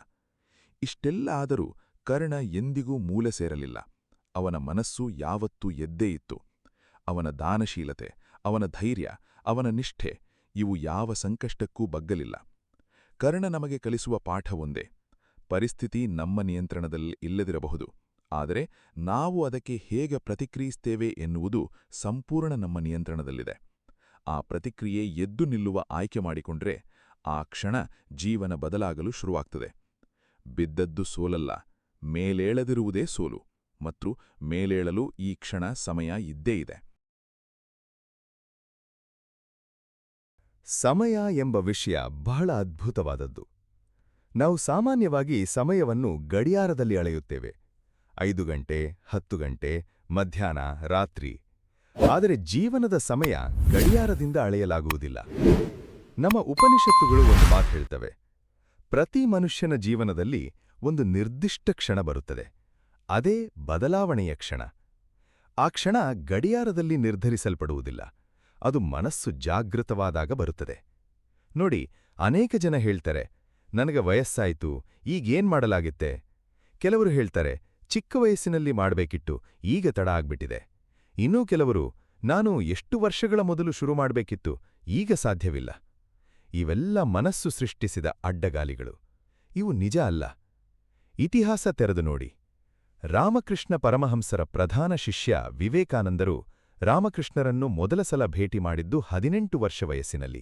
ಇಷ್ಟೆಲ್ಲ ಆದರೂ ಕರ್ಣ ಎಂದಿಗೂ ಮೂಲೆ ಸೇರಲಿಲ್ಲ. ಅವನ ಮನಸ್ಸು ಯಾವತ್ತೂ ಎದ್ದೇ ಇತ್ತು. ಅವನ ದಾನಶೀಲತೆ, ಅವನ ಧೈರ್ಯ, ಅವನ ನಿಷ್ಠೆ ಇವು ಯಾವ ಸಂಕಷ್ಟಕ್ಕೂ ಬಗ್ಗಲಿಲ್ಲ. ಕರ್ಣ ನಮಗೆ ಕಲಿಸುವ ಪಾಠ ಒಂದೇ. ಪರಿಸ್ಥಿತಿ ನಮ್ಮ ನಿಯಂತ್ರಣದಲ್ಲಿ ಇಲ್ಲದಿರಬಹುದು, ಆದರೆ ನಾವು ಅದಕ್ಕೆ ಹೇಗೆ ಪ್ರತಿಕ್ರಿಯಿಸ್ತೇವೆ ಎನ್ನುವುದು ಸಂಪೂರ್ಣ ನಮ್ಮ ನಿಯಂತ್ರಣದಲ್ಲಿದೆ. ಆ ಪ್ರತಿಕ್ರಿಯೆ ಎದ್ದು ನಿಲ್ಲುವ ಆಯ್ಕೆ ಮಾಡಿಕೊಂಡ್ರೆ ಆ ಕ್ಷಣ ಜೀವನ ಬದಲಾಗಲು ಶುರುವಾಗ್ತದೆ. ಬಿದ್ದದ್ದು ಸೋಲಲ್ಲ, ಮೇಲೇಳದಿರುವುದೇ ಸೋಲು. ಮತ್ತು ಮೇಲೇಳಲು ಈ ಕ್ಷಣ ಸಮಯ ಇದ್ದೇ ಇದೆ. ಸಮಯ ಎಂಬ ವಿಷಯ ಬಹಳ ಅದ್ಭುತವಾದದ್ದು. ನಾವು ಸಾಮಾನ್ಯವಾಗಿ ಸಮಯವನ್ನು ಗಡಿಯಾರದಲ್ಲಿ ಅಳೆಯುತ್ತೇವೆ. 5 ಗಂಟೆ, 10 ಗಂಟೆ, ಮಧ್ಯಾಹ್ನ, ರಾತ್ರಿ. ಆದರೆ ಜೀವನದ ಸಮಯ ಗಡಿಯಾರದಿಂದ ಅಳೆಯಲಾಗುವುದಿಲ್ಲ. ನಮ್ಮ ಉಪನಿಷತ್ತುಗಳು ಒಂದು ಮಾತು ಹೇಳ್ತವೆ. ಪ್ರತಿ ಮನುಷ್ಯನ ಜೀವನದಲ್ಲಿ ಒಂದು ನಿರ್ದಿಷ್ಟ ಕ್ಷಣ ಬರುತ್ತದೆ. ಅದೇ ಬದಲಾವಣೆಯ ಕ್ಷಣ. ಆ ಕ್ಷಣ ಗಡಿಯಾರದಲ್ಲಿ ನಿರ್ಧರಿಸಲ್ಪಡುವುದಿಲ್ಲ. ಅದು ಮನಸ್ಸು ಜಾಗೃತವಾದಾಗ ಬರುತ್ತದೆ. ನೋಡಿ, ಅನೇಕ ಜನ ಹೇಳ್ತಾರೆ, ನನಗೆ ವಯಸ್ಸಾಯಿತು, ಈಗೇನ್ ಮಾಡಲಾಗಿತ್ತೆ? ಕೆಲವರು ಹೇಳ್ತಾರೆ, ಚಿಕ್ಕ ವಯಸ್ಸಿನಲ್ಲಿ ಮಾಡಬೇಕಿತ್ತು, ಈಗ ತಡ ಆಗ್ಬಿಟ್ಟಿದೆ. ಇನ್ನೂ ಕೆಲವರು, ನಾನು ಎಷ್ಟು ವರ್ಷಗಳ ಮೊದಲು ಶುರು ಮಾಡಬೇಕಿತ್ತು, ಈಗ ಸಾಧ್ಯವಿಲ್ಲ. ಇವೆಲ್ಲ ಮನಸ್ಸು ಸೃಷ್ಟಿಸಿದ ಅಡ್ಡಗಾಲಿಗಳು. ಇವು ನಿಜ ಅಲ್ಲ. ಇತಿಹಾಸ ತೆರೆದು ನೋಡಿ. ರಾಮಕೃಷ್ಣ ಪರಮಹಂಸರ ಪ್ರಧಾನ ಶಿಷ್ಯ ವಿವೇಕಾನಂದರು ರಾಮಕೃಷ್ಣರನ್ನು ಮೊದಲ ಸಲ ಭೇಟಿ ಮಾಡಿದ್ದು 18 ವರ್ಷ ವಯಸ್ಸಿನಲ್ಲಿ.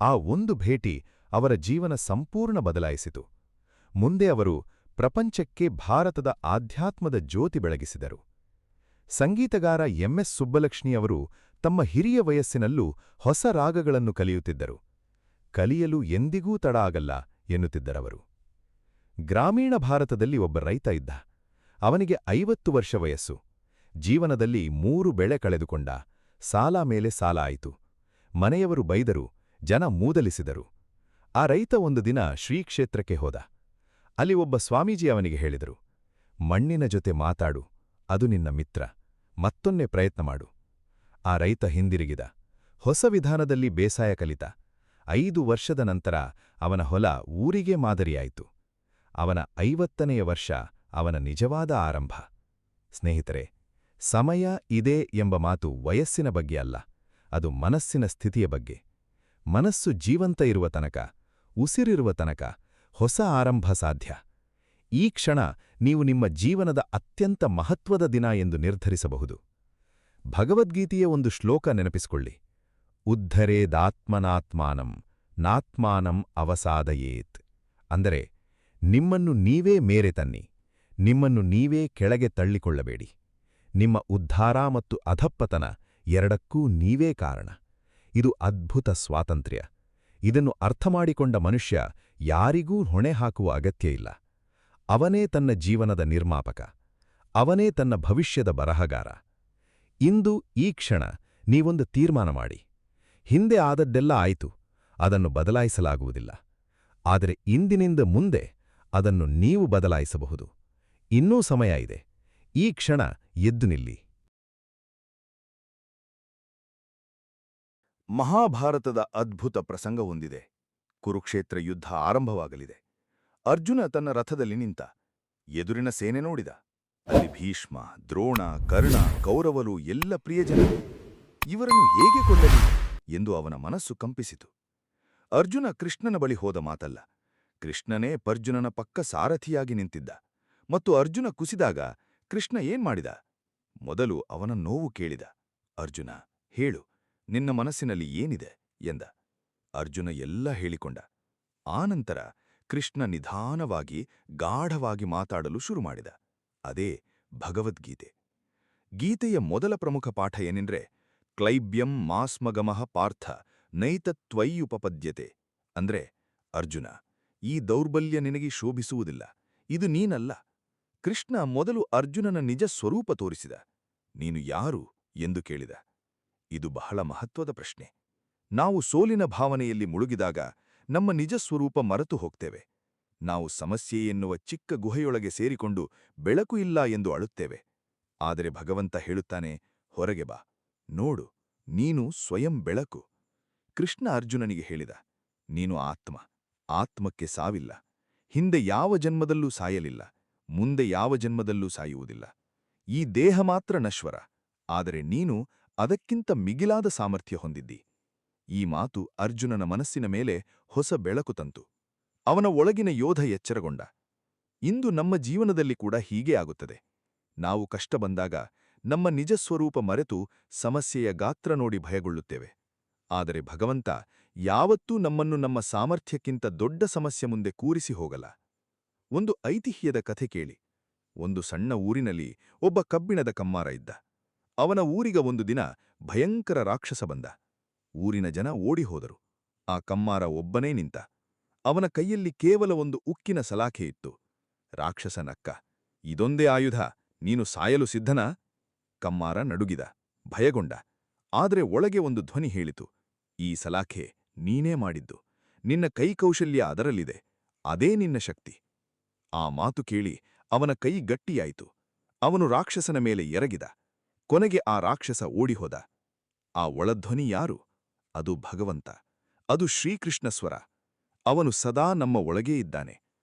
ಆ ಒಂದು ಭೇಟಿ ಅವರ ಜೀವನ ಸಂಪೂರ್ಣ ಬದಲಾಯಿಸಿತು. ಮುಂದೆ ಅವರು ಪ್ರಪಂಚಕ್ಕೆ ಭಾರತದ ಆಧ್ಯಾತ್ಮದ ಜ್ಯೋತಿ ಬೆಳಗಿಸಿದರು. ಸಂಗೀತಗಾರ MS ಸುಬ್ಬಲಕ್ಷ್ಮಿಯವರು ತಮ್ಮ ಹಿರಿಯ ವಯಸ್ಸಿನಲ್ಲೂ ಹೊಸ ರಾಗಗಳನ್ನು ಕಲಿಯುತ್ತಿದ್ದರು. ಕಲಿಯಲು ಎಂದಿಗೂ ತಡ ಆಗಲ್ಲ ಎನ್ನುತ್ತಿದ್ದರವರು. ಗ್ರಾಮೀಣ ಭಾರತದಲ್ಲಿ ಒಬ್ಬ ರೈತ ಇದ್ದ. ಅವನಿಗೆ 50 ವರ್ಷ ವಯಸ್ಸು. ಜೀವನದಲ್ಲಿ 3 ಬೆಳೆ ಕಳೆದುಕೊಂಡ. ಸಾಲ ಮೇಲೆ ಸಾಲ ಆಯಿತು. ಮನೆಯವರು ಬೈದರು, ಜನ ಮೂದಲಿಸಿದರು. ಆ ರೈತ ಒಂದು ದಿನ ಶ್ರೀಕ್ಷೇತ್ರಕ್ಕೆ ಹೋದ. ಅಲ್ಲಿ ಒಬ್ಬ ಸ್ವಾಮೀಜಿ ಅವನಿಗೆ ಹೇಳಿದರು, ಮಣ್ಣಿನ ಜೊತೆ ಮಾತಾಡು, ಅದು ನಿನ್ನ ಮಿತ್ರ, ಮತ್ತೊನ್ನೆ ಪ್ರಯತ್ನ ಮಾಡು. ಆ ರೈತ ಹಿಂದಿರುಗಿದ. ಹೊಸ ವಿಧಾನದಲ್ಲಿ ಬೇಸಾಯ ಕಲಿತ. 5 ವರ್ಷದ ನಂತರ ಅವನ ಹೊಲ ಊರಿಗೆ ಮಾದರಿಯಾಯಿತು. ಅವನ 50ನೆಯ ವರ್ಷ ಅವನ ನಿಜವಾದ ಆರಂಭ. ಸ್ನೇಹಿತರೆ, ಸಮಯ ಇದೆ ಎಂಬ ಮಾತು ವಯಸ್ಸಿನ ಬಗ್ಗೆ ಅಲ್ಲ, ಅದು ಮನಸ್ಸಿನ ಸ್ಥಿತಿಯ ಬಗ್ಗೆ. ಮನಸ್ಸು ಜೀವಂತ ಇರುವ ತನಕ, ಉಸಿರಿರುವ ತನಕ ಹೊಸ ಆರಂಭ ಸಾಧ್ಯ. ಈ ಕ್ಷಣ ನೀವು ನಿಮ್ಮ ಜೀವನದ ಅತ್ಯಂತ ಮಹತ್ವದ ದಿನ ಎಂದು ನಿರ್ಧರಿಸಬಹುದು. ಭಗವದ್ಗೀತೆಯ ಒಂದು ಶ್ಲೋಕ ನೆನಪಿಸಿಕೊಳ್ಳಿ. ಉದ್ಧರೇದಾತ್ಮನಾತ್ಮಾನಂ ನಾತ್ಮಾನಂ ಅವಸಾದಯೇತ್. ಅಂದರೆ, ನಿಮ್ಮನ್ನು ನೀವೇ ಮೇರೆ ತನ್ನಿ, ನಿಮ್ಮನ್ನು ನೀವೇ ಕೆಳಗೆ ತಳ್ಳಿಕೊಳ್ಳಬೇಡಿ. ನಿಮ್ಮ ಉದ್ಧಾರ ಮತ್ತು ಅಧಪ್ಪತನ ಎರಡಕ್ಕೂ ನೀವೇ ಕಾರಣ. ಇದು ಅದ್ಭುತ ಸ್ವಾತಂತ್ರ್ಯ. ಇದನ್ನು ಅರ್ಥಮಾಡಿಕೊಂಡ ಮನುಷ್ಯ ಯಾರಿಗೂ ಹೊಣೆ ಹಾಕುವ ಅಗತ್ಯ ಇಲ್ಲ. ಅವನೇ ತನ್ನ ಜೀವನದ ನಿರ್ಮಾಪಕ, ಅವನೇ ತನ್ನ ಭವಿಷ್ಯದ ಬರಹಗಾರ. ಇಂದು ಈ ಕ್ಷಣ ನೀವೊಂದು ತೀರ್ಮಾನ ಮಾಡಿ. ಹಿಂದೆ ಆದದ್ದೆಲ್ಲ ಆಯಿತು, ಅದನ್ನು ಬದಲಾಯಿಸಲಾಗುವುದಿಲ್ಲ. ಆದರೆ ಇಂದಿನಿಂದ ಮುಂದೆ ಅದನ್ನು ನೀವು ಬದಲಾಯಿಸಬಹುದು. ಇನ್ನೂ ಸಮಯ ಇದೆ. ಈ ಕ್ಷಣ ಎದ್ದು ನಿಲ್ಲಿ. ಮಹಾಭಾರತದ ಅದ್ಭುತ ಪ್ರಸಂಗವೊಂದಿದೆ. ಕುರುಕ್ಷೇತ್ರ ಯುದ್ಧ ಆರಂಭವಾಗಲಿದೆ. ಅರ್ಜುನ ತನ್ನ ರಥದಲ್ಲಿ ನಿಂತ. ಎದುರಿನ ಸೇನೆ ನೋಡಿದ. ಅಲ್ಲಿ ಭೀಷ್ಮ, ದ್ರೋಣ, ಕರ್ಣ, ಕೌರವರು ಎಲ್ಲ ಪ್ರಿಯಜನರು. ಇವರನ್ನು ಹೇಗೆ ಕೊಲ್ಲಲಿ ಎಂದು ಅವನ ಮನಸ್ಸು ಕಂಪಿಸಿತು. ಅರ್ಜುನ ಕೃಷ್ಣನ ಬಳಿ ಹೋದ ಮಾತಲ್ಲ. ಕೃಷ್ಣನೇ ಪರ್ಜುನನ ಪಕ್ಕ ಸಾರಥಿಯಾಗಿ ನಿಂತಿದ್ದ. ಮತ್ತು ಅರ್ಜುನ ಕುಸಿದಾಗ ಕೃಷ್ಣ ಏನ್ಮಾಡಿದ? ಮೊದಲು ಅವನ ನೋವು ಕೇಳಿದ. ಅರ್ಜುನ, ಹೇಳು, ನಿನ್ನ ಮನಸ್ಸಿನಲ್ಲಿ ಏನಿದೆ ಎಂದ. ಅರ್ಜುನ ಎಲ್ಲ ಹೇಳಿಕೊಂಡ. ಆನಂತರ ಕೃಷ್ಣ ನಿಧಾನವಾಗಿ ಗಾಢವಾಗಿ ಮಾತಾಡಲು ಶುರುಮಾಡಿದ. ಅದೇ ಭಗವದ್ಗೀತೆ. ಗೀತೆಯ ಮೊದಲ ಪ್ರಮುಖ ಪಾಠ ಏನೆಂದ್ರೆ, ಕ್ಲೈಬ್ಯಂ ಮಾಸ್ಮಗಮಃ ಪಾರ್ಥ ನೈತತ್ವಯ್ಯುಪಪದ್ಯತೆ. ಅಂದ್ರೆ, ಅರ್ಜುನ, ಈ ದೌರ್ಬಲ್ಯ ನಿನಗೆ ಶೋಭಿಸುವುದಿಲ್ಲ, ಇದು ನೀನಲ್ಲ. ಕೃಷ್ಣ ಮೊದಲು ಅರ್ಜುನನ ನಿಜ ಸ್ವರೂಪ ತೋರಿಸಿದ. ನೀನು ಯಾರು ಎಂದು ಕೇಳಿದ. ಇದು ಬಹಳ ಮಹತ್ವದ ಪ್ರಶ್ನೆ. ನಾವು ಸೋಲಿನ ಭಾವನೆಯಲ್ಲಿ ಮುಳುಗಿದಾಗ ನಮ್ಮ ನಿಜ ಸ್ವರೂಪ ಮರೆತು ಹೋಗ್ತೇವೆ. ನಾವು ಸಮಸ್ಯೆ ಎನ್ನುವ ಚಿಕ್ಕ ಗುಹೆಯೊಳಗೆ ಸೇರಿಕೊಂಡು ಬೆಳಕು ಇಲ್ಲ ಎಂದು ಅಳುತ್ತೇವೆ. ಆದರೆ ಭಗವಂತ ಹೇಳುತ್ತಾನೆ, ಹೊರಗೆ ಬಾ, ನೋಡು, ನೀನು ಸ್ವಯಂ ಬೆಳಕು. ಕೃಷ್ಣ ಅರ್ಜುನನಿಗೆ ಹೇಳಿದ, ನೀನು ಆತ್ಮ. ಆತ್ಮಕ್ಕೆ ಸಾವಿಲ್ಲ. ಹಿಂದೆ ಯಾವ ಜನ್ಮದಲ್ಲೂ ಸಾಯಲಿಲ್ಲ, ಮುಂದೆ ಯಾವ ಜನ್ಮದಲ್ಲೂ ಸಾಯುವುದಿಲ್ಲ. ಈ ದೇಹ ಮಾತ್ರ ನಶ್ವರ, ಆದರೆ ನೀನು ಅದಕ್ಕಿಂತ ಮಿಗಿಲಾದ ಸಾಮರ್ಥ್ಯ ಹೊಂದಿದ್ದಿ. ಈ ಮಾತು ಅರ್ಜುನನ ಮನಸ್ಸಿನ ಮೇಲೆ ಹೊಸ ಬೆಳಕು ತಂತು. ಅವನ ಒಳಗಿನ ಯೋಧ ಎಚ್ಚರಗೊಂಡ. ಇಂದು ನಮ್ಮ ಜೀವನದಲ್ಲಿ ಕೂಡ ಹೀಗೇ ಆಗುತ್ತದೆ. ನಾವು ಕಷ್ಟ ಬಂದಾಗ ನಮ್ಮ ನಿಜ ಸ್ವರೂಪ ಮರೆತು ಸಮಸ್ಯೆಯ ಗಾತ್ರ ನೋಡಿ ಭಯಗೊಳ್ಳುತ್ತೇವೆ. ಆದರೆ ಭಗವಂತ ಯಾವತ್ತೂ ನಮ್ಮನ್ನು ನಮ್ಮ ಸಾಮರ್ಥ್ಯಕ್ಕಿಂತ ದೊಡ್ಡ ಸಮಸ್ಯೆ ಮುಂದೆ ಕೂರಿಸಿ ಹೋಗಲ್ಲ. ಒಂದು ಐತಿಹ್ಯದ ಕಥೆ ಕೇಳಿ. ಒಂದು ಸಣ್ಣ ಊರಿನಲ್ಲಿ ಒಬ್ಬ ಕಬ್ಬಿಣದ ಕಮ್ಮಾರ ಇದ್ದ. ಅವನ ಊರಿಗ ಒಂದು ದಿನ ಭಯಂಕರ ರಾಕ್ಷಸ ಬಂದ. ಊರಿನ ಜನ ಓಡಿಹೋದರು. ಆ ಕಮ್ಮಾರ ಒಬ್ಬನೇ ನಿಂತ. ಅವನ ಕೈಯಲ್ಲಿ ಕೇವಲ ಒಂದು ಉಕ್ಕಿನ ಸಲಾಖೆ ಇತ್ತು. ರಾಕ್ಷಸ ನಕ್ಕ. ಇದೊಂದೇ ಆಯುಧ, ನೀನು ಸಾಯಲು ಸಿದ್ಧನಾ? ಕಮ್ಮಾರ ನಡುಗಿದ, ಭಯಗೊಂಡ. ಆದರೆ ಒಳಗೆ ಒಂದು ಧ್ವನಿ ಹೇಳಿತು, ಈ ಸಲಾಖೆ ನೀನೇ ಮಾಡಿದ್ದು. ನಿನ್ನ ಕೈಕೌಶಲ್ಯ ಅದರಲ್ಲಿದೆ. ಅದೇ ನಿನ್ನ ಶಕ್ತಿ. ಆ ಮಾತು ಕೇಳಿ ಅವನ ಕೈ ಗಟ್ಟಿಯಾಯಿತು. ಅವನು ರಾಕ್ಷಸನ ಮೇಲೆ ಎರಗಿದ. ಕೊನೆಗೆ ಆ ರಾಕ್ಷಸ ಓಡಿಹೋದ. ಆ ಒಳಧ್ವನಿ ಯಾರು? ಅದು ಭಗವಂತ. ಅದು ಶ್ರೀಕೃಷ್ಣ ಸ್ವರ. ಅವನು ಸದಾ ನಮ್ಮ ಒಳಗೇ ಇದ್ದಾನೆ.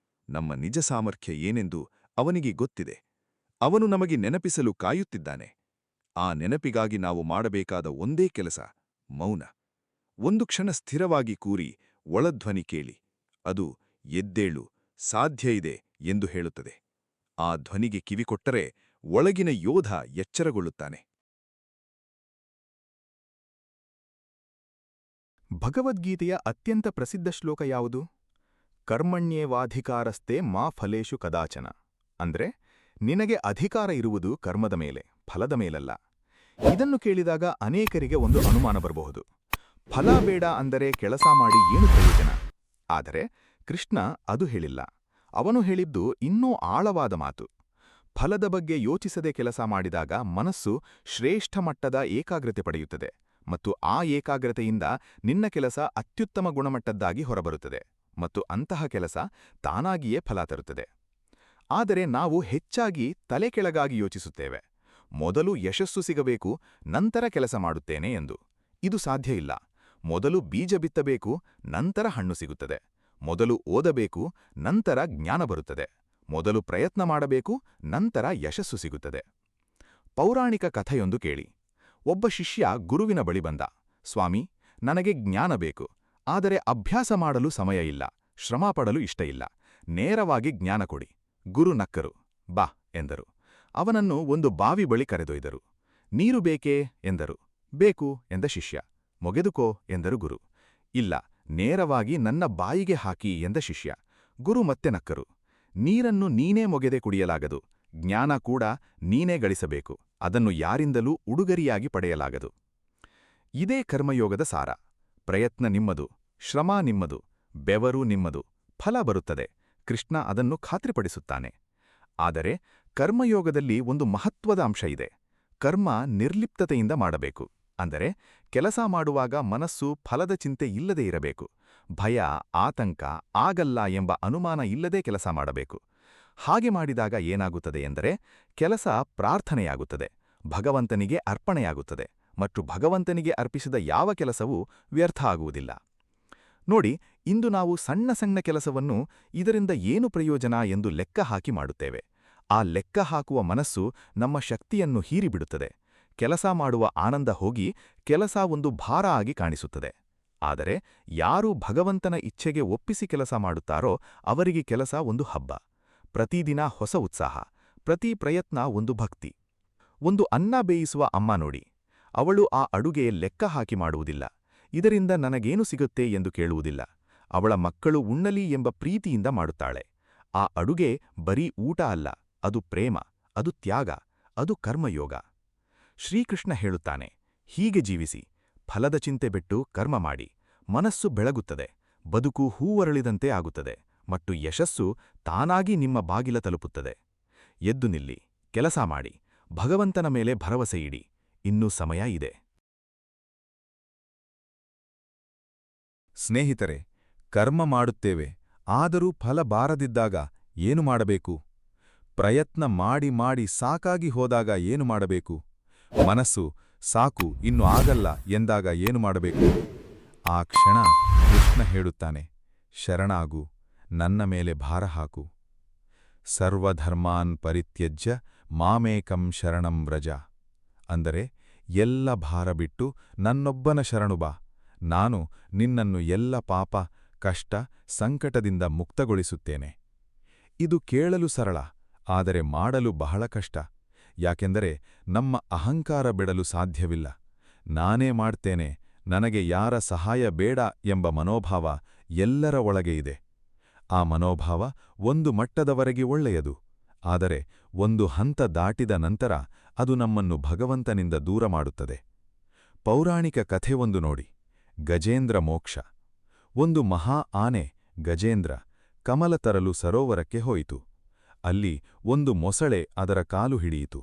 ನಮ್ಮ ನಿಜ ಸಾಮರ್ಥ್ಯ ಏನೆಂದು ಅವನಿಗೆ ಗೊತ್ತಿದೆ. ಅವನು ನಮಗೆ ನೆನಪಿಸಲು ಕಾಯುತ್ತಿದ್ದಾನೆ. ಆ ನೆನಪಿಗಾಗಿ ನಾವು ಮಾಡಬೇಕಾದ ಒಂದೇ ಕೆಲಸ, ಮೌನ. ಒಂದು ಕ್ಷಣ ಸ್ಥಿರವಾಗಿ ಕೂರಿ ಒಳಧ್ವನಿ ಕೇಳಿ. ಅದು ಎದ್ದೇಳು, ಸಾಧ್ಯ ಇದೆ ಎಂದು ಹೇಳುತ್ತದೆ. ಆ ಧ್ವನಿಗೆ ಕಿವಿಕೊಟ್ಟರೆ ಒಳಗಿನ ಯೋಧ ಎಚ್ಚರಗೊಳ್ಳುತ್ತಾನೆ. ಭಗವದ್ಗೀತೆಯ ಅತ್ಯಂತ ಪ್ರಸಿದ್ಧ ಶ್ಲೋಕ ಯಾವುದು? ಕರ್ಮಣ್ಯೇವಾಧಿಕಾರಸ್ತೆ ಮಾ ಫಲೇಷು ಕದಾಚನ. ಅಂದ್ರೆ, ನಿನಗೆ ಅಧಿಕಾರ ಇರುವುದು ಕರ್ಮದ ಮೇಲೆ, ಫಲದ ಮೇಲಲ್ಲ. ಇದನ್ನು ಕೇಳಿದಾಗ ಅನೇಕರಿಗೆ ಒಂದು ಅನುಮಾನ ಬರಬಹುದು. ಫಲ ಬೇಡ ಅಂದರೆ ಕೆಲಸ ಮಾಡಿ ಏನು ಪ್ರಯೋಜನ? ಆದರೆ ಕೃಷ್ಣ ಅದು ಹೇಳಿಲ್ಲ. ಅವನು ಹೇಳಿದ್ದು ಇನ್ನೂ ಆಳವಾದ ಮಾತು. ಫಲದ ಬಗ್ಗೆ ಯೋಚಿಸದೆ ಕೆಲಸ ಮಾಡಿದಾಗ ಮನಸ್ಸು ಶ್ರೇಷ್ಠ ಮಟ್ಟದ ಏಕಾಗ್ರತೆ ಪಡೆಯುತ್ತದೆ ಮತ್ತು ಆ ಏಕಾಗ್ರತೆಯಿಂದ ನಿನ್ನ ಕೆಲಸ ಅತ್ಯುತ್ತಮ ಗುಣಮಟ್ಟದ್ದಾಗಿ ಹೊರಬರುತ್ತದೆ ಮತ್ತು ಅಂತಹ ಕೆಲಸ ತಾನಾಗಿಯೇ ಫಲ ತರುತ್ತದೆ. ಆದರೆ ನಾವು ಹೆಚ್ಚಾಗಿ ತಲೆ ಕೆಳಗಾಗಿ ಯೋಚಿಸುತ್ತೇವೆ. ಮೊದಲು ಯಶಸ್ಸು ಸಿಗಬೇಕು, ನಂತರ ಕೆಲಸ ಮಾಡುತ್ತೇನೆ ಎಂದು. ಇದು ಸಾಧ್ಯ ಇಲ್ಲ. ಮೊದಲು ಬೀಜ ಬಿತ್ತಬೇಕು, ನಂತರ ಹಣ್ಣು ಸಿಗುತ್ತದೆ. ಮೊದಲು ಓದಬೇಕು, ನಂತರ ಜ್ಞಾನ ಬರುತ್ತದೆ. ಮೊದಲು ಪ್ರಯತ್ನ ಮಾಡಬೇಕು, ನಂತರ ಯಶಸ್ಸು ಸಿಗುತ್ತದೆ. ಪೌರಾಣಿಕ ಕಥೆಯೊಂದು ಕೇಳಿ. ಒಬ್ಬ ಶಿಷ್ಯ ಗುರುವಿನ ಬಳಿ ಬಂದ. ಸ್ವಾಮಿ, ನನಗೆ ಜ್ಞಾನ ಬೇಕು, ಆದರೆ ಅಭ್ಯಾಸ ಮಾಡಲು ಸಮಯ ಇಲ್ಲ, ಶ್ರಮ ಪಡಲು ಇಷ್ಟ ಇಲ್ಲ. ನೇರವಾಗಿ ಜ್ಞಾನ ಕೊಡಿ. ಗುರು ನಕ್ಕರು. ಬಾ ಎಂದರು. ಅವನನ್ನು ಒಂದು ಬಾವಿ ಬಳಿ ಕರೆದೊಯ್ದರು. ನೀರು ಬೇಕೇ ಎಂದರು. ಬೇಕು ಎಂದ ಶಿಷ್ಯ. ಮೊಗೆದುಕೋ ಎಂದರು ಗುರು. ಇಲ್ಲ, ನೇರವಾಗಿ ನನ್ನ ಬಾಯಿಗೆ ಹಾಕಿ ಎಂದ ಶಿಷ್ಯ. ಗುರು ಮತ್ತೆ ನಕ್ಕರು. ನೀರನ್ನು ನೀನೇ ಮೊಗೆದೆ ಕುಡಿಯಲಾಗದು, ಜ್ಞಾನ ಕೂಡ ನೀನೇ ಗಳಿಸಬೇಕು, ಅದನ್ನು ಯಾರಿಂದಲೂ ಉಡುಗೊರೆಯಾಗಿ ಪಡೆಯಲಾಗದು. ಇದೇ ಕರ್ಮಯೋಗದ ಸಾರ. ಪ್ರಯತ್ನ ನಿಮ್ಮದು, ಶ್ರಮ ನಿಮ್ಮದು, ಬೆವರು ನಿಮ್ಮದು, ಫಲ ಬರುತ್ತದೆ. ಕೃಷ್ಣ ಅದನ್ನು ಖಾತ್ರಿಪಡಿಸುತ್ತಾನೆ. ಆದರೆ ಕರ್ಮಯೋಗದಲ್ಲಿ ಒಂದು ಮಹತ್ವದ ಅಂಶ ಇದೆ. ಕರ್ಮ ನಿರ್ಲಿಪ್ತತೆಯಿಂದ ಮಾಡಬೇಕು. ಅಂದರೆ ಕೆಲಸ ಮಾಡುವಾಗ ಮನಸ್ಸು ಫಲದ ಚಿಂತೆ ಇಲ್ಲದೇ ಇರಬೇಕು. ಭಯ, ಆತಂಕ, ಆಗಲ್ಲ ಎಂಬ ಅನುಮಾನ ಇಲ್ಲದೇ ಕೆಲಸ ಮಾಡಬೇಕು. ಹಾಗೆ ಮಾಡಿದಾಗ ಏನಾಗುತ್ತದೆ ಎಂದರೆ ಕೆಲಸ ಪ್ರಾರ್ಥನೆಯಾಗುತ್ತದೆ, ಭಗವಂತನಿಗೆ ಅರ್ಪಣೆಯಾಗುತ್ತದೆ, ಮತ್ತು ಭಗವಂತನಿಗೆ ಅರ್ಪಿಸಿದ ಯಾವ ಕೆಲಸವೂ ವ್ಯರ್ಥ ಆಗುವುದಿಲ್ಲ. ನೋಡಿ, ಇಂದು ನಾವು ಸಣ್ಣ ಸಣ್ಣ ಕೆಲಸವನ್ನು ಇದರಿಂದ ಏನು ಪ್ರಯೋಜನ ಎಂದು ಲೆಕ್ಕ ಹಾಕಿ ಮಾಡುತ್ತೇವೆ. ಆ ಲೆಕ್ಕ ಹಾಕುವ ಮನಸ್ಸು ನಮ್ಮ ಶಕ್ತಿಯನ್ನು ಹೀರಿಬಿಡುತ್ತದೆ. ಕೆಲಸ ಮಾಡುವ ಆನಂದ ಹೋಗಿ ಕೆಲಸ ಒಂದು ಭಾರ ಆಗಿ ಕಾಣಿಸುತ್ತದೆ. ಆದರೆ ಯಾರು ಭಗವಂತನ ಇಚ್ಛೆಗೆ ಒಪ್ಪಿಸಿ ಕೆಲಸ ಮಾಡುತ್ತಾರೋ ಅವರಿಗೆ ಕೆಲಸ ಒಂದು ಹಬ್ಬ. ಪ್ರತಿದಿನ ಹೊಸ ಉತ್ಸಾಹ, ಪ್ರತಿ ಪ್ರಯತ್ನ ಒಂದು ಭಕ್ತಿ. ಒಂದು ಅನ್ನ ಬೇಯಿಸುವ ಅಮ್ಮ ನೋಡಿ, ಅವಳು ಆ ಅಡುಗೆ ಲೆಕ್ಕ ಹಾಕಿ ಮಾಡುವುದಿಲ್ಲ. ಇದರಿಂದ ನನಗೇನು ಸಿಗುತ್ತೆ ಎಂದು ಕೇಳುವುದಿಲ್ಲ. ಅವಳ ಮಕ್ಕಳು ಉಣ್ಣಲಿ ಎಂಬ ಪ್ರೀತಿಯಿಂದ ಮಾಡುತ್ತಾಳೆ. ಆ ಅಡುಗೆ ಬರೀ ಊಟ ಅಲ್ಲ, ಅದು ಪ್ರೇಮ, ಅದು ತ್ಯಾಗ, ಅದು ಕರ್ಮಯೋಗ. ಶ್ರೀಕೃಷ್ಣ ಹೇಳುತ್ತಾನೆ, ಹೀಗೆ ಜೀವಿಸಿ, ಫಲದ ಚಿಂತೆ ಬಿಟ್ಟು ಕರ್ಮ ಮಾಡಿ. ಮನಸ್ಸು ಬೆಳಗುತ್ತದೆ, ಬದುಕು ಹೂವರಳಿದಂತೆ ಆಗುತ್ತದೆ, ಮತ್ತು ಯಶಸ್ಸು ತಾನಾಗಿ ನಿಮ್ಮ ಬಾಗಿಲ ತಲುಪುತ್ತದೆ. ಎದ್ದು ನಿಲ್ಲಿ, ಕೆಲಸ ಮಾಡಿ, ಭಗವಂತನ ಮೇಲೆ ಭರವಸೆಯಿಡಿ. ಇನ್ನೂ ಸಮಯ ಇದೆ. ಸ್ನೇಹಿತರೆ, ಕರ್ಮ ಮಾಡುತ್ತೇವೆ, ಆದರೂ ಫಲ ಬಾರದಿದ್ದಾಗ ಏನು ಮಾಡಬೇಕು? ಪ್ರಯತ್ನ ಮಾಡಿ ಮಾಡಿ ಸಾಕಾಗಿ ಹೋದಾಗ ಏನು ಮಾಡಬೇಕು? ಮನಸ್ಸು ಸಾಕು, ಇನ್ನು ಆಗಲ್ಲ ಎಂದಾಗ ಏನು ಮಾಡಬೇಕು? ಆ ಕ್ಷಣ ಕೃಷ್ಣ ಹೇಳುತ್ತಾನೆ, ಶರಣಾಗು, ನನ್ನ ಮೇಲೆ ಭಾರ ಹಾಕು. ಸರ್ವಧರ್ಮಾನ್ ಪರಿತ್ಯಜ್ಯ ಮಾಮೇಕಂ ಶರಣಂ ವ್ರಜ. ಅಂದರೆ ಎಲ್ಲ ಭಾರ ಬಿಟ್ಟು ನನ್ನೊಬ್ಬನ ಶರಣು ಬಾ, ನಾನು ನಿನ್ನನ್ನು ಎಲ್ಲ ಪಾಪ, ಕಷ್ಟ, ಸಂಕಟದಿಂದ ಮುಕ್ತಗೊಳಿಸುತ್ತೇನೆ. ಇದು ಕೇಳಲು ಸರಳ, ಆದರೆ ಮಾಡಲು ಬಹಳ ಕಷ್ಟ. ಯಾಕೆಂದರೆ ನಮ್ಮ ಅಹಂಕಾರ ಬಿಡಲು ಸಾಧ್ಯವಿಲ್ಲ. ನಾನೇ ಮಾಡ್ತೇನೆ, ನನಗೆ ಯಾರ ಸಹಾಯ ಬೇಡ ಎಂಬ ಮನೋಭಾವ ಎಲ್ಲರ ಒಳಗೆ ಇದೆ. ಆ ಮನೋಭಾವ ಒಂದು ಮಟ್ಟದವರೆಗೆ ಒಳ್ಳೆಯದು, ಆದರೆ ಒಂದು ಹಂತ ದಾಟಿದ ನಂತರ ಅದು ನಮ್ಮನ್ನು ಭಗವಂತನಿಂದ ದೂರ ಮಾಡುತ್ತದೆ. ಪೌರಾಣಿಕ ಕಥೆಯೊಂದು ನೋಡಿ. ಗಜೇಂದ್ರ ಮೋಕ್ಷ. ಒಂದು ಮಹಾ ಆನೆ ಗಜೇಂದ್ರ ಕಮಲ ತರಲು ಸರೋವರಕ್ಕೆ ಹೋಯಿತು. ಅಲ್ಲಿ ಒಂದು ಮೊಸಳೆ ಅದರ ಕಾಲು ಹಿಡಿಯಿತು.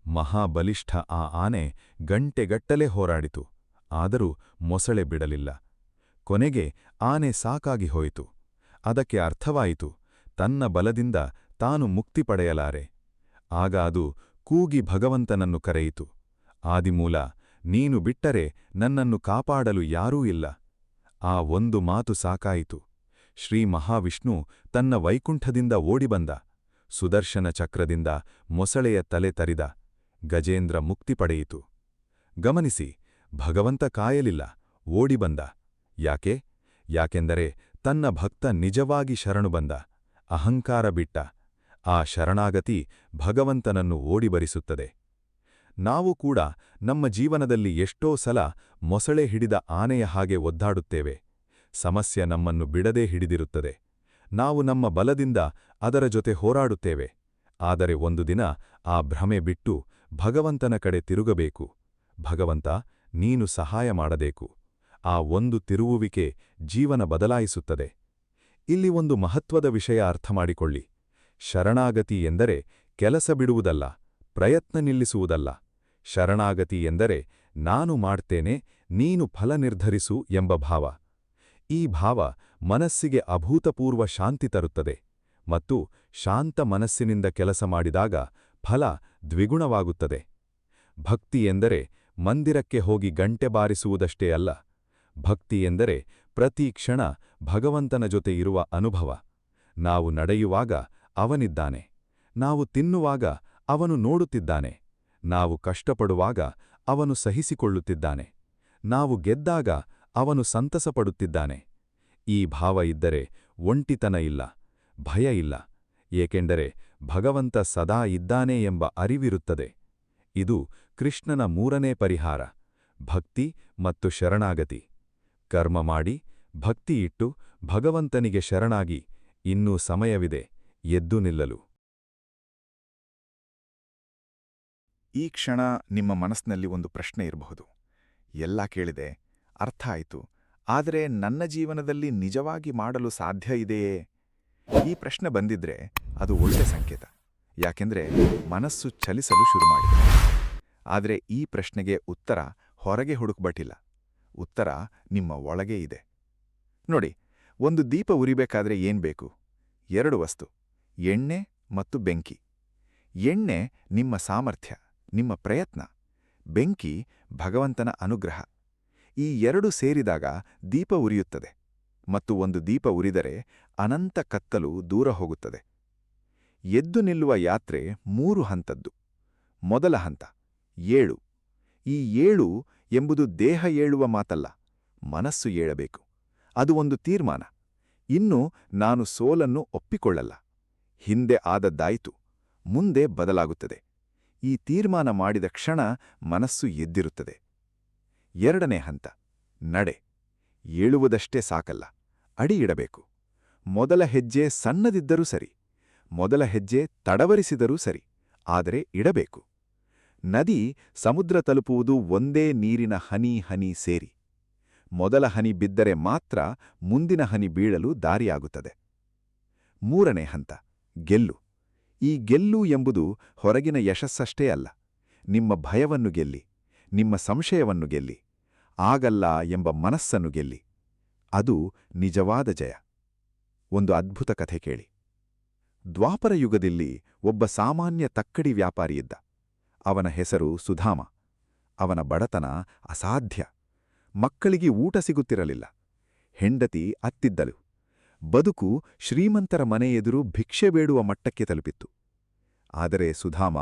ಮಹಾಬಲಿಷ್ಠ ಆ ಆನೆ ಗಂಟೆಗಟ್ಟಲೆ ಹೋರಾಡಿತು, ಆದರೂ ಮೊಸಳೆ ಬಿಡಲಿಲ್ಲ. ಕೊನೆಗೆ ಆನೆ ಸಾಕಾಗಿ ಹೋಯಿತು. ಅದಕ್ಕೆ ಅರ್ಥವಾಯಿತು, ತನ್ನ ಬಲದಿಂದ ತಾನು ಮುಕ್ತಿ ಪಡೆಯಲಾರೆ. ಆಗ ಅದು ಕೂಗಿ ಭಗವಂತನನ್ನು ಕರೆಯಿತು. ಆದಿಮೂಲ, ನೀನು ಬಿಟ್ಟರೆ ನನ್ನನ್ನು ಕಾಪಾಡಲು ಯಾರೂ ಇಲ್ಲ. ಆ ಒಂದು ಮಾತು ಸಾಕಾಯಿತು. ಶ್ರೀ ಮಹಾವಿಷ್ಣು ತನ್ನ ವೈಕುಂಠದಿಂದ ಓಡಿಬಂದ. ಸುದರ್ಶನ ಚಕ್ರದಿಂದ ಮೊಸಳೆಯ ತಲೆ ತರಿದ. ಗಜೇಂದ್ರ ಮುಕ್ತಿ ಪಡೆಯಿತು. ಗಮನಿಸಿ, ಭಗವಂತ ಕಾಯಲಿಲ್ಲ, ಓಡಿಬಂದ. ಯಾಕೆ? ಯಾಕೆಂದರೆ ತನ್ನ ಭಕ್ತ ನಿಜವಾಗಿ ಶರಣು ಬಂದ, ಅಹಂಕಾರ ಬಿಟ್ಟ. ಆ ಶರಣಾಗತಿ ಭಗವಂತನನ್ನು ಓಡಿಬರಿಸುತ್ತದೆ. ನಾವು ಕೂಡ ನಮ್ಮ ಜೀವನದಲ್ಲಿ ಎಷ್ಟೋ ಸಲ ಮೊಸಳೆ ಹಿಡಿದ ಆನೆಯ ಹಾಗೆ ಒದ್ದಾಡುತ್ತೇವೆ. ಸಮಸ್ಯೆ ನಮ್ಮನ್ನು ಬಿಡದೇ ಹಿಡಿದಿರುತ್ತದೆ. ನಾವು ನಮ್ಮ ಬಲದಿಂದ ಅದರ ಜೊತೆ ಹೋರಾಡುತ್ತೇವೆ. ಆದರೆ ಒಂದು ದಿನ ಆ ಭ್ರಮೆ ಬಿಟ್ಟು ಭಗವಂತನ ಕಡೆ ತಿರುಗಬೇಕು. ಭಗವಂತ, ನೀನು ಸಹಾಯ ಮಾಡಬೇಕು. ಆ ಒಂದು ತಿರುವುವಿಕೆ ಜೀವನ ಬದಲಾಯಿಸುತ್ತದೆ. ಇಲ್ಲಿ ಒಂದು ಮಹತ್ವದ ವಿಷಯ ಅರ್ಥಮಾಡಿಕೊಳ್ಳಿ. ಶರಣಾಗತಿ ಎಂದರೆ ಕೆಲಸ ಬಿಡುವುದಲ್ಲ, ಪ್ರಯತ್ನ ನಿಲ್ಲಿಸುವುದಲ್ಲ. ಶರಣಾಗತಿ ಎಂದರೆ ನಾನು ಮಾಡ್ತೇನೆ, ನೀನು ಫಲ ನಿರ್ಧರಿಸು ಎಂಬ ಭಾವ. ಈ ಭಾವ ಮನಸ್ಸಿಗೆ ಅಭೂತಪೂರ್ವ ಶಾಂತಿ ತರುತ್ತದೆ, ಮತ್ತು ಶಾಂತ ಮನಸ್ಸಿನಿಂದ ಕೆಲಸ ಮಾಡಿದಾಗ ಫಲ ದ್ವಿಗುಣವಾಗುತ್ತದೆ. ಭಕ್ತಿ ಎಂದರೆ ಮಂದಿರಕ್ಕೆ ಹೋಗಿ ಗಂಟೆ ಬಾರಿಸುವುದಷ್ಟೇ ಅಲ್ಲ, ಭಕ್ತಿ ಎಂದರೆ ಪ್ರತಿ ಕ್ಷಣ ಭಗವಂತನ ಜೊತೆ ಇರುವ ಅನುಭವ. ನಾವು ನಡೆಯುವಾಗ ಅವನಿದ್ದಾನೆ, ನಾವು ತಿನ್ನುವಾಗ ಅವನು ನೋಡುತ್ತಿದ್ದಾನೆ, ನಾವು ಕಷ್ಟಪಡುವಾಗ ಅವನು ಸಹಿಸಿಕೊಳ್ಳುತ್ತಿದ್ದಾನೆ, ನಾವು ಗೆದ್ದಾಗ ಅವನು ಸಂತಸಪಡುತ್ತಿದ್ದಾನೆ. ಈ ಭಾವ ಇದ್ದರೆ ಒಂಟಿತನ ಇಲ್ಲ, ಭಯ ಇಲ್ಲ, ಏಕೆಂದರೆ ಭಗವಂತ ಸದಾ ಇದ್ದಾನೆ ಎಂಬ ಅರಿವಿರುತ್ತದೆ. ಇದು ಕೃಷ್ಣನ ಮೂರನೇ ಪರಿಹಾರ, ಭಕ್ತಿ ಮತ್ತು ಶರಣಾಗತಿ. ಕರ್ಮ ಮಾಡಿ, ಭಕ್ತಿಯಿಟ್ಟು, ಭಗವಂತನಿಗೆ ಶರಣಾಗಿ, ಇನ್ನೂ ಸಮಯವಿದೆ ಎದ್ದು ನಿಲ್ಲಲು. ಈ ಕ್ಷಣ ನಿಮ್ಮ ಮನಸ್ಸಿನಲ್ಲಿ ಒಂದು ಪ್ರಶ್ನೆ ಇರಬಹುದು. ಎಲ್ಲ ಕೇಳಿದೆ, ಅರ್ಥ ಆಯಿತು, ಆದರೆ ನನ್ನ ಜೀವನದಲ್ಲಿ ನಿಜವಾಗಿ ಮಾಡಲು ಸಾಧ್ಯ ಇದೆಯೇ? ಈ ಪ್ರಶ್ನೆ ಬಂದಿದ್ರೆ ಅದು ಒಳ್ಳೆ ಸಂಕೇತ, ಯಾಕೆಂದ್ರೆ ಮನಸ್ಸು ಚಲಿಸಲು ಶುರು ಮಾಡಿದೆ. ಆದರೆ ಈ ಪ್ರಶ್ನೆಗೆ ಉತ್ತರ ಹೊರಗೆ ಹುಡುಕ್ಬಟ್ಟಿಲ್ಲ, ಉತ್ತರ ನಿಮ್ಮ ಒಳಗೆ ಇದೆ. ನೋಡಿ, ಒಂದು ದೀಪ ಉರಿಬೇಕಾದ್ರೆ ಏನ್ಬೇಕು? 2 ವಸ್ತು, ಎಣ್ಣೆ ಮತ್ತು ಬೆಂಕಿ. ಎಣ್ಣೆ ನಿಮ್ಮ ಸಾಮರ್ಥ್ಯ, ನಿಮ್ಮ ಪ್ರಯತ್ನ. ಬೆಂಕಿ ಭಗವಂತನ ಅನುಗ್ರಹ. ಈ 2 ಸೇರಿದಾಗ ದೀಪ ಉರಿಯುತ್ತದೆ, ಮತ್ತು ಒಂದು ದೀಪ ಉರಿದರೆ ಅನಂತ ಕತ್ತಲು ದೂರ ಹೋಗುತ್ತದೆ. ಎದ್ದು ನಿಲ್ಲುವ ಯಾತ್ರೆ 3 ಹಂತದ್ದು. ಮೊದಲ ಹಂತ 7. ಈ 7 ಎಂಬುದು ದೇಹ ಏಳುವ ಮಾತಲ್ಲ, ಮನಸ್ಸು ಏಳಬೇಕು. ಅದು ಒಂದು ತೀರ್ಮಾನ. ಇನ್ನು ನಾನು ಸೋಲನ್ನು ಒಪ್ಪಿಕೊಳ್ಳಲ್ಲ, ಹಿಂದೆ ಆದದ್ದಾಯಿತು, ಮುಂದೆ ಬದಲಾಗುತ್ತದೆ. ಈ ತೀರ್ಮಾನ ಮಾಡಿದ ಕ್ಷಣ ಮನಸ್ಸು ಎದ್ದಿರುತ್ತದೆ. 2ನೇ ಹಂತ ನಡೆ. ಏಳುವುದಷ್ಟೇ ಸಾಕಲ್ಲ, ಅಡಿಯಿಡಬೇಕು. ಮೊದಲ ಹೆಜ್ಜೆ ಸಣ್ಣದಿದ್ದರೂ ಸರಿ, ಮೊದಲ ಹೆಜ್ಜೆ ತಡವರಿಸಿದರೂ ಸರಿ, ಆದರೆ ಇಡಬೇಕು. ನದಿ ಸಮುದ್ರ ತಲುಪುವುದು ಒಂದೇ ನೀರಿನ ಹನಿ ಹನಿ ಸೇರಿ. ಮೊದಲ ಹನಿ ಬಿದ್ದರೆ ಮಾತ್ರ ಮುಂದಿನ ಹನಿ ಬೀಳಲು ದಾರಿಯಾಗುತ್ತದೆ. 3ನೇ ಹಂತ ಗೆಲ್ಲು. ಈ ಗೆಲ್ಲು ಎಂಬುದು ಹೊರಗಿನ ಯಶಸ್ಸಷ್ಟೇ ಅಲ್ಲ, ನಿಮ್ಮ ಭಯವನ್ನು ಗೆಲ್ಲಿ, ನಿಮ್ಮ ಸಂಶಯವನ್ನು ಗೆಲ್ಲಿ, ಆಗಲ್ಲ ಎಂಬ ಮನಸ್ಸನ್ನು ಗೆಲ್ಲಿ. ಅದು ನಿಜವಾದ ಜಯ. ಒಂದು ಅದ್ಭುತ ಕಥೆ ಕೇಳಿ. ದ್ವಾಪರ ಯುಗದಲ್ಲಿ ಒಬ್ಬ ಸಾಮಾನ್ಯ ತಕ್ಕಡಿ ವ್ಯಾಪಾರಿಯಿದ್ದ. ಅವನ ಹೆಸರು ಸುಧಾಮ. ಅವನ ಬಡತನ ಅಸಾಧ್ಯ. ಮಕ್ಕಳಿಗೆ ಊಟ ಸಿಗುತ್ತಿರಲಿಲ್ಲ. ಹೆಂಡತಿ ಅತ್ತಿದ್ದಳು. ಬದುಕು ಶ್ರೀಮಂತರ ಮನೆ ಎದುರು ಭಿಕ್ಷೆ ಬೇಡುವ ಮಟ್ಟಕ್ಕೆ ತಲುಪಿತ್ತು. ಆದರೆ ಸುಧಾಮ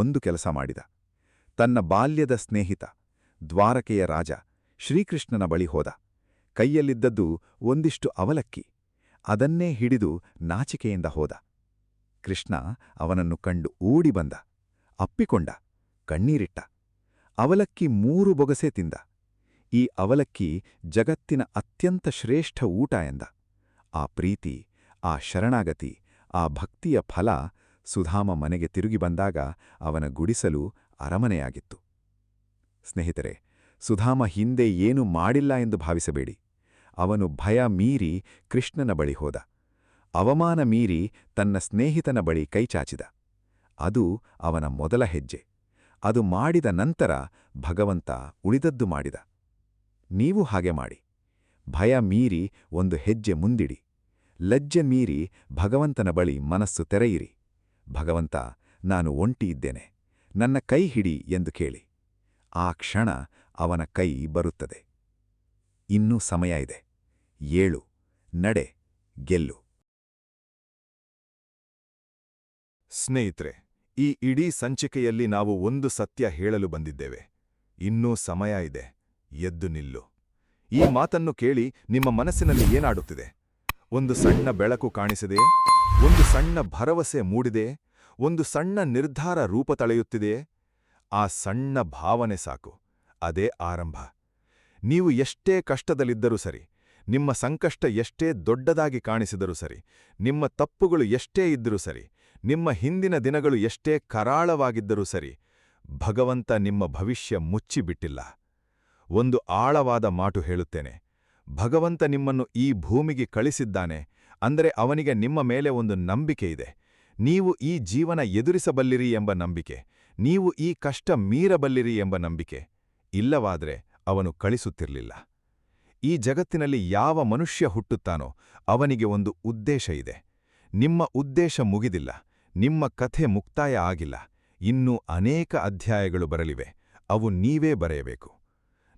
ಒಂದು ಕೆಲಸ ಮಾಡಿದ. ತನ್ನ ಬಾಲ್ಯದ ಸ್ನೇಹಿತ, ದ್ವಾರಕೆಯ ರಾಜ ಶ್ರೀಕೃಷ್ಣನ ಬಳಿ ಹೋದ. ಕೈಯಲ್ಲಿದ್ದದ್ದು ಒಂದಿಷ್ಟು ಅವಲಕ್ಕಿ. ಅದನ್ನೇ ಹಿಡಿದು ನಾಚಿಕೆಯಿಂದ ಹೋದ. ಕೃಷ್ಣ ಅವನನ್ನು ಕಂಡು ಓಡಿ ಬಂದ, ಅಪ್ಪಿಕೊಂಡ, ಕಣ್ಣೀರಿಟ್ಟ. ಅವಲಕ್ಕಿ 3 ಬೊಗಸೆ ತಿಂದ. ಈ ಅವಲಕ್ಕಿ ಜಗತ್ತಿನ ಅತ್ಯಂತ ಶ್ರೇಷ್ಠ ಊಟ ಎಂದ. ಆ ಪ್ರೀತಿ, ಆ ಶರಣಾಗತಿ, ಆ ಭಕ್ತಿಯ ಫಲ ಸುಧಾಮ ಮನೆಗೆ ತಿರುಗಿ ಬಂದಾಗ ಅವನ ಗುಡಿಸಲು ಅರಮನೆಯಾಗಿತ್ತು. ಸ್ನೇಹಿತರೆ, ಸುಧಾಮ ಹಿಂದೆ ಏನೂ ಮಾಡಿಲ್ಲ ಎಂದು ಭಾವಿಸಬೇಡಿ. ಅವನು ಭಯ ಮೀರಿ ಕೃಷ್ಣನ ಬಳಿ ಹೋದ. ಅವಮಾನ ಮೀರಿ ತನ್ನ ಸ್ನೇಹಿತನ ಬಳಿ ಕೈಚಾಚಿದ. ಅದು ಅವನ ಮೊದಲ ಹೆಜ್ಜೆ. ಅದು ಮಾಡಿದ ನಂತರ ಭಗವಂತ ಉಳಿದದ್ದು ಮಾಡಿದ. ನೀವು ಹಾಗೆ ಮಾಡಿ. ಭಯ ಮೀರಿ ಒಂದು ಹೆಜ್ಜೆ ಮುಂದಿಡಿ. ಲಜ್ಜೆ ಮೀರಿ ಭಗವಂತನ ಬಳಿ ಮನಸ್ಸು ತೆರೆಯಿರಿ. ಭಗವಂತ, ನಾನು ಒಂಟಿ ಇದ್ದೇನೆ, ನನ್ನ ಕೈ ಹಿಡಿ ಎಂದು ಕೇಳಿ. ಆ ಕ್ಷಣ ಅವನ ಕೈ ಬರುತ್ತದೆ. ಇನ್ನೂ ಸಮಯ ಇದೆ. ಏಳು, ನಡೆ, ಗೆಲ್ಲು. ಸ್ನೇಹಿತರೆ, ಈ ಇಡೀ ಸಂಚಿಕೆಯಲ್ಲಿ ನಾವು ಒಂದು ಸತ್ಯ ಹೇಳಲು ಬಂದಿದ್ದೇವೆ. ಇನ್ನೂ ಸಮಯ ಇದೆ, ಎದ್ದು ನಿಲ್ಲು. ಈ ಮಾತನ್ನು ಕೇಳಿ ನಿಮ್ಮ ಮನಸ್ಸಿನಲ್ಲಿ ಏನಾಡುತ್ತಿದೆ? ಒಂದು ಸಣ್ಣ ಬೆಳಕು ಕಾಣಿಸಿದೆಯೇ? ಒಂದು ಸಣ್ಣ ಭರವಸೆ ಮೂಡಿದೆ? ಒಂದು ಸಣ್ಣ ನಿರ್ಧಾರ ರೂಪ ತಳೆಯುತ್ತಿದೆಯೇ? ಆ ಸಣ್ಣ ಭಾವನೆ ಸಾಕು, ಅದೇ ಆರಂಭ. ನೀವು ಎಷ್ಟೇ ಕಷ್ಟದಲ್ಲಿದ್ದರೂ ಸರಿ, ನಿಮ್ಮ ಸಂಕಷ್ಟ ಎಷ್ಟೇ ದೊಡ್ಡದಾಗಿ ಕಾಣಿಸಿದರೂ ಸರಿ, ನಿಮ್ಮ ತಪ್ಪುಗಳು ಎಷ್ಟೇ ಇದ್ದರೂ ಸರಿ, ನಿಮ್ಮ ಹಿಂದಿನ ದಿನಗಳು ಎಷ್ಟೇ ಕರಾಳವಾಗಿದ್ದರೂ ಸರಿ, ಭಗವಂತ ನಿಮ್ಮ ಭವಿಷ್ಯ ಮುಚ್ಚಿಬಿಟ್ಟಿಲ್ಲ. ಒಂದು ಆಳವಾದ ಮಾತು ಹೇಳುತ್ತೇನೆ. ಭಗವಂತ ನಿಮ್ಮನ್ನು ಈ ಭೂಮಿಗೆ ಕಳಿಸಿದ್ದಾನೆ ಅಂದರೆ ಅವನಿಗೆ ನಿಮ್ಮ ಮೇಲೆ ಒಂದು ನಂಬಿಕೆ ಇದೆ. ನೀವು ಈ ಜೀವನ ಎದುರಿಸಬಲ್ಲಿರಿ ಎಂಬ ನಂಬಿಕೆ, ನೀವು ಈ ಕಷ್ಟ ಮೀರಬಲ್ಲಿರಿ ಎಂಬ ನಂಬಿಕೆ. ಇಲ್ಲವಾದರೆ ಅವನು ಕಳಿಸುತ್ತಿರಲಿಲ್ಲ. ಈ ಜಗತ್ತಿನಲ್ಲಿ ಯಾವ ಮನುಷ್ಯ ಹುಟ್ಟುತ್ತಾನೋ ಅವನಿಗೆ ಒಂದು ಉದ್ದೇಶ ಇದೆ. ನಿಮ್ಮ ಉದ್ದೇಶ ಮುಗಿದಿಲ್ಲ, ನಿಮ್ಮ ಕಥೆ ಮುಕ್ತಾಯ ಆಗಿಲ್ಲ. ಇನ್ನೂ ಅನೇಕ ಅಧ್ಯಾಯಗಳು ಬರಲಿವೆ, ಅವು ನೀವೇ ಬರೆಯಬೇಕು.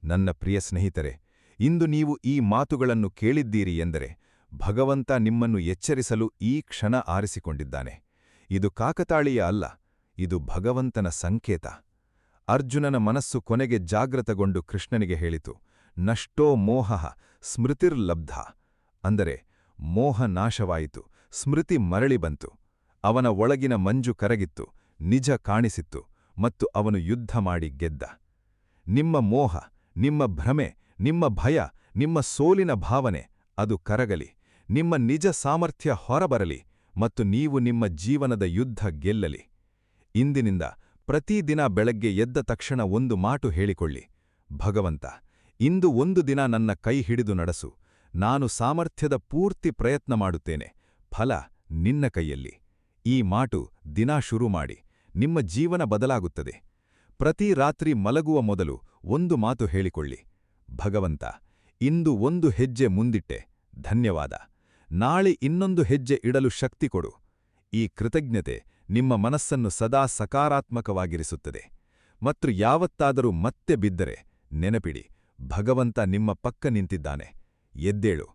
ನನ್ನ ಪ್ರಿಯ ಸ್ನೇಹಿತರೆ, ಇಂದು ನೀವು ಈ ಮಾತುಗಳನ್ನು ಕೇಳಿದ್ದೀರಿ ಎಂದರೆ ಭಗವಂತ ನಿಮ್ಮನ್ನು ಎಚ್ಚರಿಸಲು ಈ ಕ್ಷಣ ಆರಿಸಿಕೊಂಡಿದ್ದಾನೆ. ಇದು ಕಾಕತಾಳೀಯ ಅಲ್ಲ, ಇದು ಭಗವಂತನ ಸಂಕೇತ. ಅರ್ಜುನನ ಮನಸ್ಸು ಕೊನೆಗೆ ಜಾಗೃತಗೊಂಡು ಕೃಷ್ಣನಿಗೆ ಹೇಳಿತು, ನಷ್ಟೋ ಮೋಹಃ ಸ್ಮೃತಿರ್ಲಬ್ಧ. ಅಂದರೆ ಮೋಹ ನಾಶವಾಯಿತು, ಸ್ಮೃತಿ ಮರಳಿ ಬಂತು. ಅವನ ಒಳಗಿನ ಮಂಜು ಕರಗಿತ್ತು, ನಿಜ ಕಾಣಿಸಿತ್ತು ಮತ್ತು ಅವನು ಯುದ್ಧ ಮಾಡಿ ಗೆದ್ದ. ನಿಮ್ಮ ಮೋಹ, ನಿಮ್ಮ ಭ್ರಮೆ, ನಿಮ್ಮ ಭಯ, ನಿಮ್ಮ ಸೋಲಿನ ಭಾವನೆ ಅದು ಕರಗಲಿ, ನಿಮ್ಮ ನಿಜ ಸಾಮರ್ಥ್ಯ ಹೊರಬರಲಿ ಮತ್ತು ನೀವು ನಿಮ್ಮ ಜೀವನದ ಯುದ್ಧ ಗೆಲ್ಲಲಿ. ಇಂದಿನಿಂದ ಪ್ರತಿದಿನ ಬೆಳಗ್ಗೆ ಎದ್ದ ತಕ್ಷಣ ಒಂದು ಮಾತು ಹೇಳಿಕೊಳ್ಳಿ, ಭಗವಂತ, ಇಂದು ಒಂದು ದಿನ ನನ್ನ ಕೈ ಹಿಡಿದು ನಡೆಸು. ನಾನು ಸಾಮರ್ಥ್ಯದ ಪೂರ್ತಿ ಪ್ರಯತ್ನ ಮಾಡುತ್ತೇನೆ, ಫಲ ನಿನ್ನ ಕೈಯಲ್ಲಿ. ಈ ಮಾತು ದಿನ ಶುರು ಮಾಡಿ, ನಿಮ್ಮ ಜೀವನ ಬದಲಾಗುತ್ತದೆ. ಪ್ರತಿ ರಾತ್ರಿ ಮಲಗುವ ಮೊದಲು ಒಂದು ಮಾತು ಹೇಳಿಕೊಳ್ಳಿ, ಭಗವಂತ, ಇಂದು ಒಂದು ಹೆಜ್ಜೆ ಮುಂದಿಟ್ಟೆ, ಧನ್ಯವಾದ. ನಾಳೆ ಇನ್ನೊಂದು ಹೆಜ್ಜೆ ಇಡಲು ಶಕ್ತಿ ಕೊಡು. ಈ ಕೃತಜ್ಞತೆ ನಿಮ್ಮ ಮನಸ್ಸನ್ನು ಸದಾ ಸಕಾರಾತ್ಮಕವಾಗಿರಿಸುತ್ತದೆ. ಮತ್ತು ಯಾವತ್ತಾದರೂ ಮತ್ತೆ ಬಿದ್ದರೆ ನೆನಪಿಡಿ, ಭಗವಂತ ನಿಮ್ಮ ಪಕ್ಕ ನಿಂತಿದ್ದಾನೆ. ಎದ್ದೇಳು,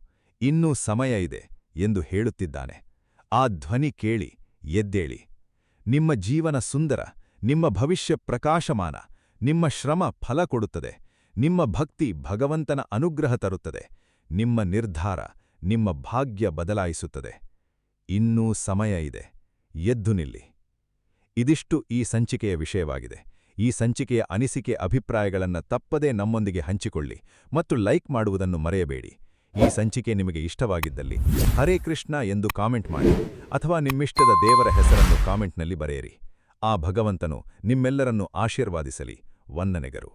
ಇನ್ನೂ ಸಮಯ ಇದೆ ಎಂದು ಹೇಳುತ್ತಿದ್ದಾನೆ. ಆ ಧ್ವನಿ ಕೇಳಿ ಎದ್ದೇಳಿ. ನಿಮ್ಮ ಜೀವನ ಸುಂದರ, ನಿಮ್ಮ ಭವಿಷ್ಯ ಪ್ರಕಾಶಮಾನ, ನಿಮ್ಮ ಶ್ರಮ ಫಲ ಕೊಡುತ್ತದೆ, ನಿಮ್ಮ ಭಕ್ತಿ ಭಗವಂತನ ಅನುಗ್ರಹ ತರುತ್ತದೆ, ನಿಮ್ಮ ನಿರ್ಧಾರ ನಿಮ್ಮ ಭಾಗ್ಯ ಬದಲಾಯಿಸುತ್ತದೆ. ಇನ್ನೂ ಸಮಯ ಇದೆ, ಎದ್ದು ನಿಲ್ಲಿ. ಇದಿಷ್ಟು ಈ ಸಂಚಿಕೆಯ ವಿಷಯವಾಗಿದೆ. ಈ ಸಂಚಿಕೆಯ ಅನಿಸಿಕೆ ಅಭಿಪ್ರಾಯಗಳನ್ನು ತಪ್ಪದೇ ನಮ್ಮೊಂದಿಗೆ ಹಂಚಿಕೊಳ್ಳಿ ಮತ್ತು ಲೈಕ್ ಮಾಡುವುದನ್ನು ಮರೆಯಬೇಡಿ. ಈ ಸಂಚಿಕೆ ನಿಮಗೆ ಇಷ್ಟವಾಗಿದ್ದಲ್ಲಿ ಹರೇ ಕೃಷ್ಣ ಎಂದು ಕಾಮೆಂಟ್ ಮಾಡಿ ಅಥವಾ ನಿಮ್ಮಿಷ್ಟದ ದೇವರ ಹೆಸರನ್ನು ಕಾಮೆಂಟ್ನಲ್ಲಿ ಬರೆಯಿರಿ. ಆ ಭಗವಂತನು ನಿಮ್ಮೆಲ್ಲರನ್ನೂ ಆಶೀರ್ವಾದಿಸಲಿ. ವಂದನೆಗಳು.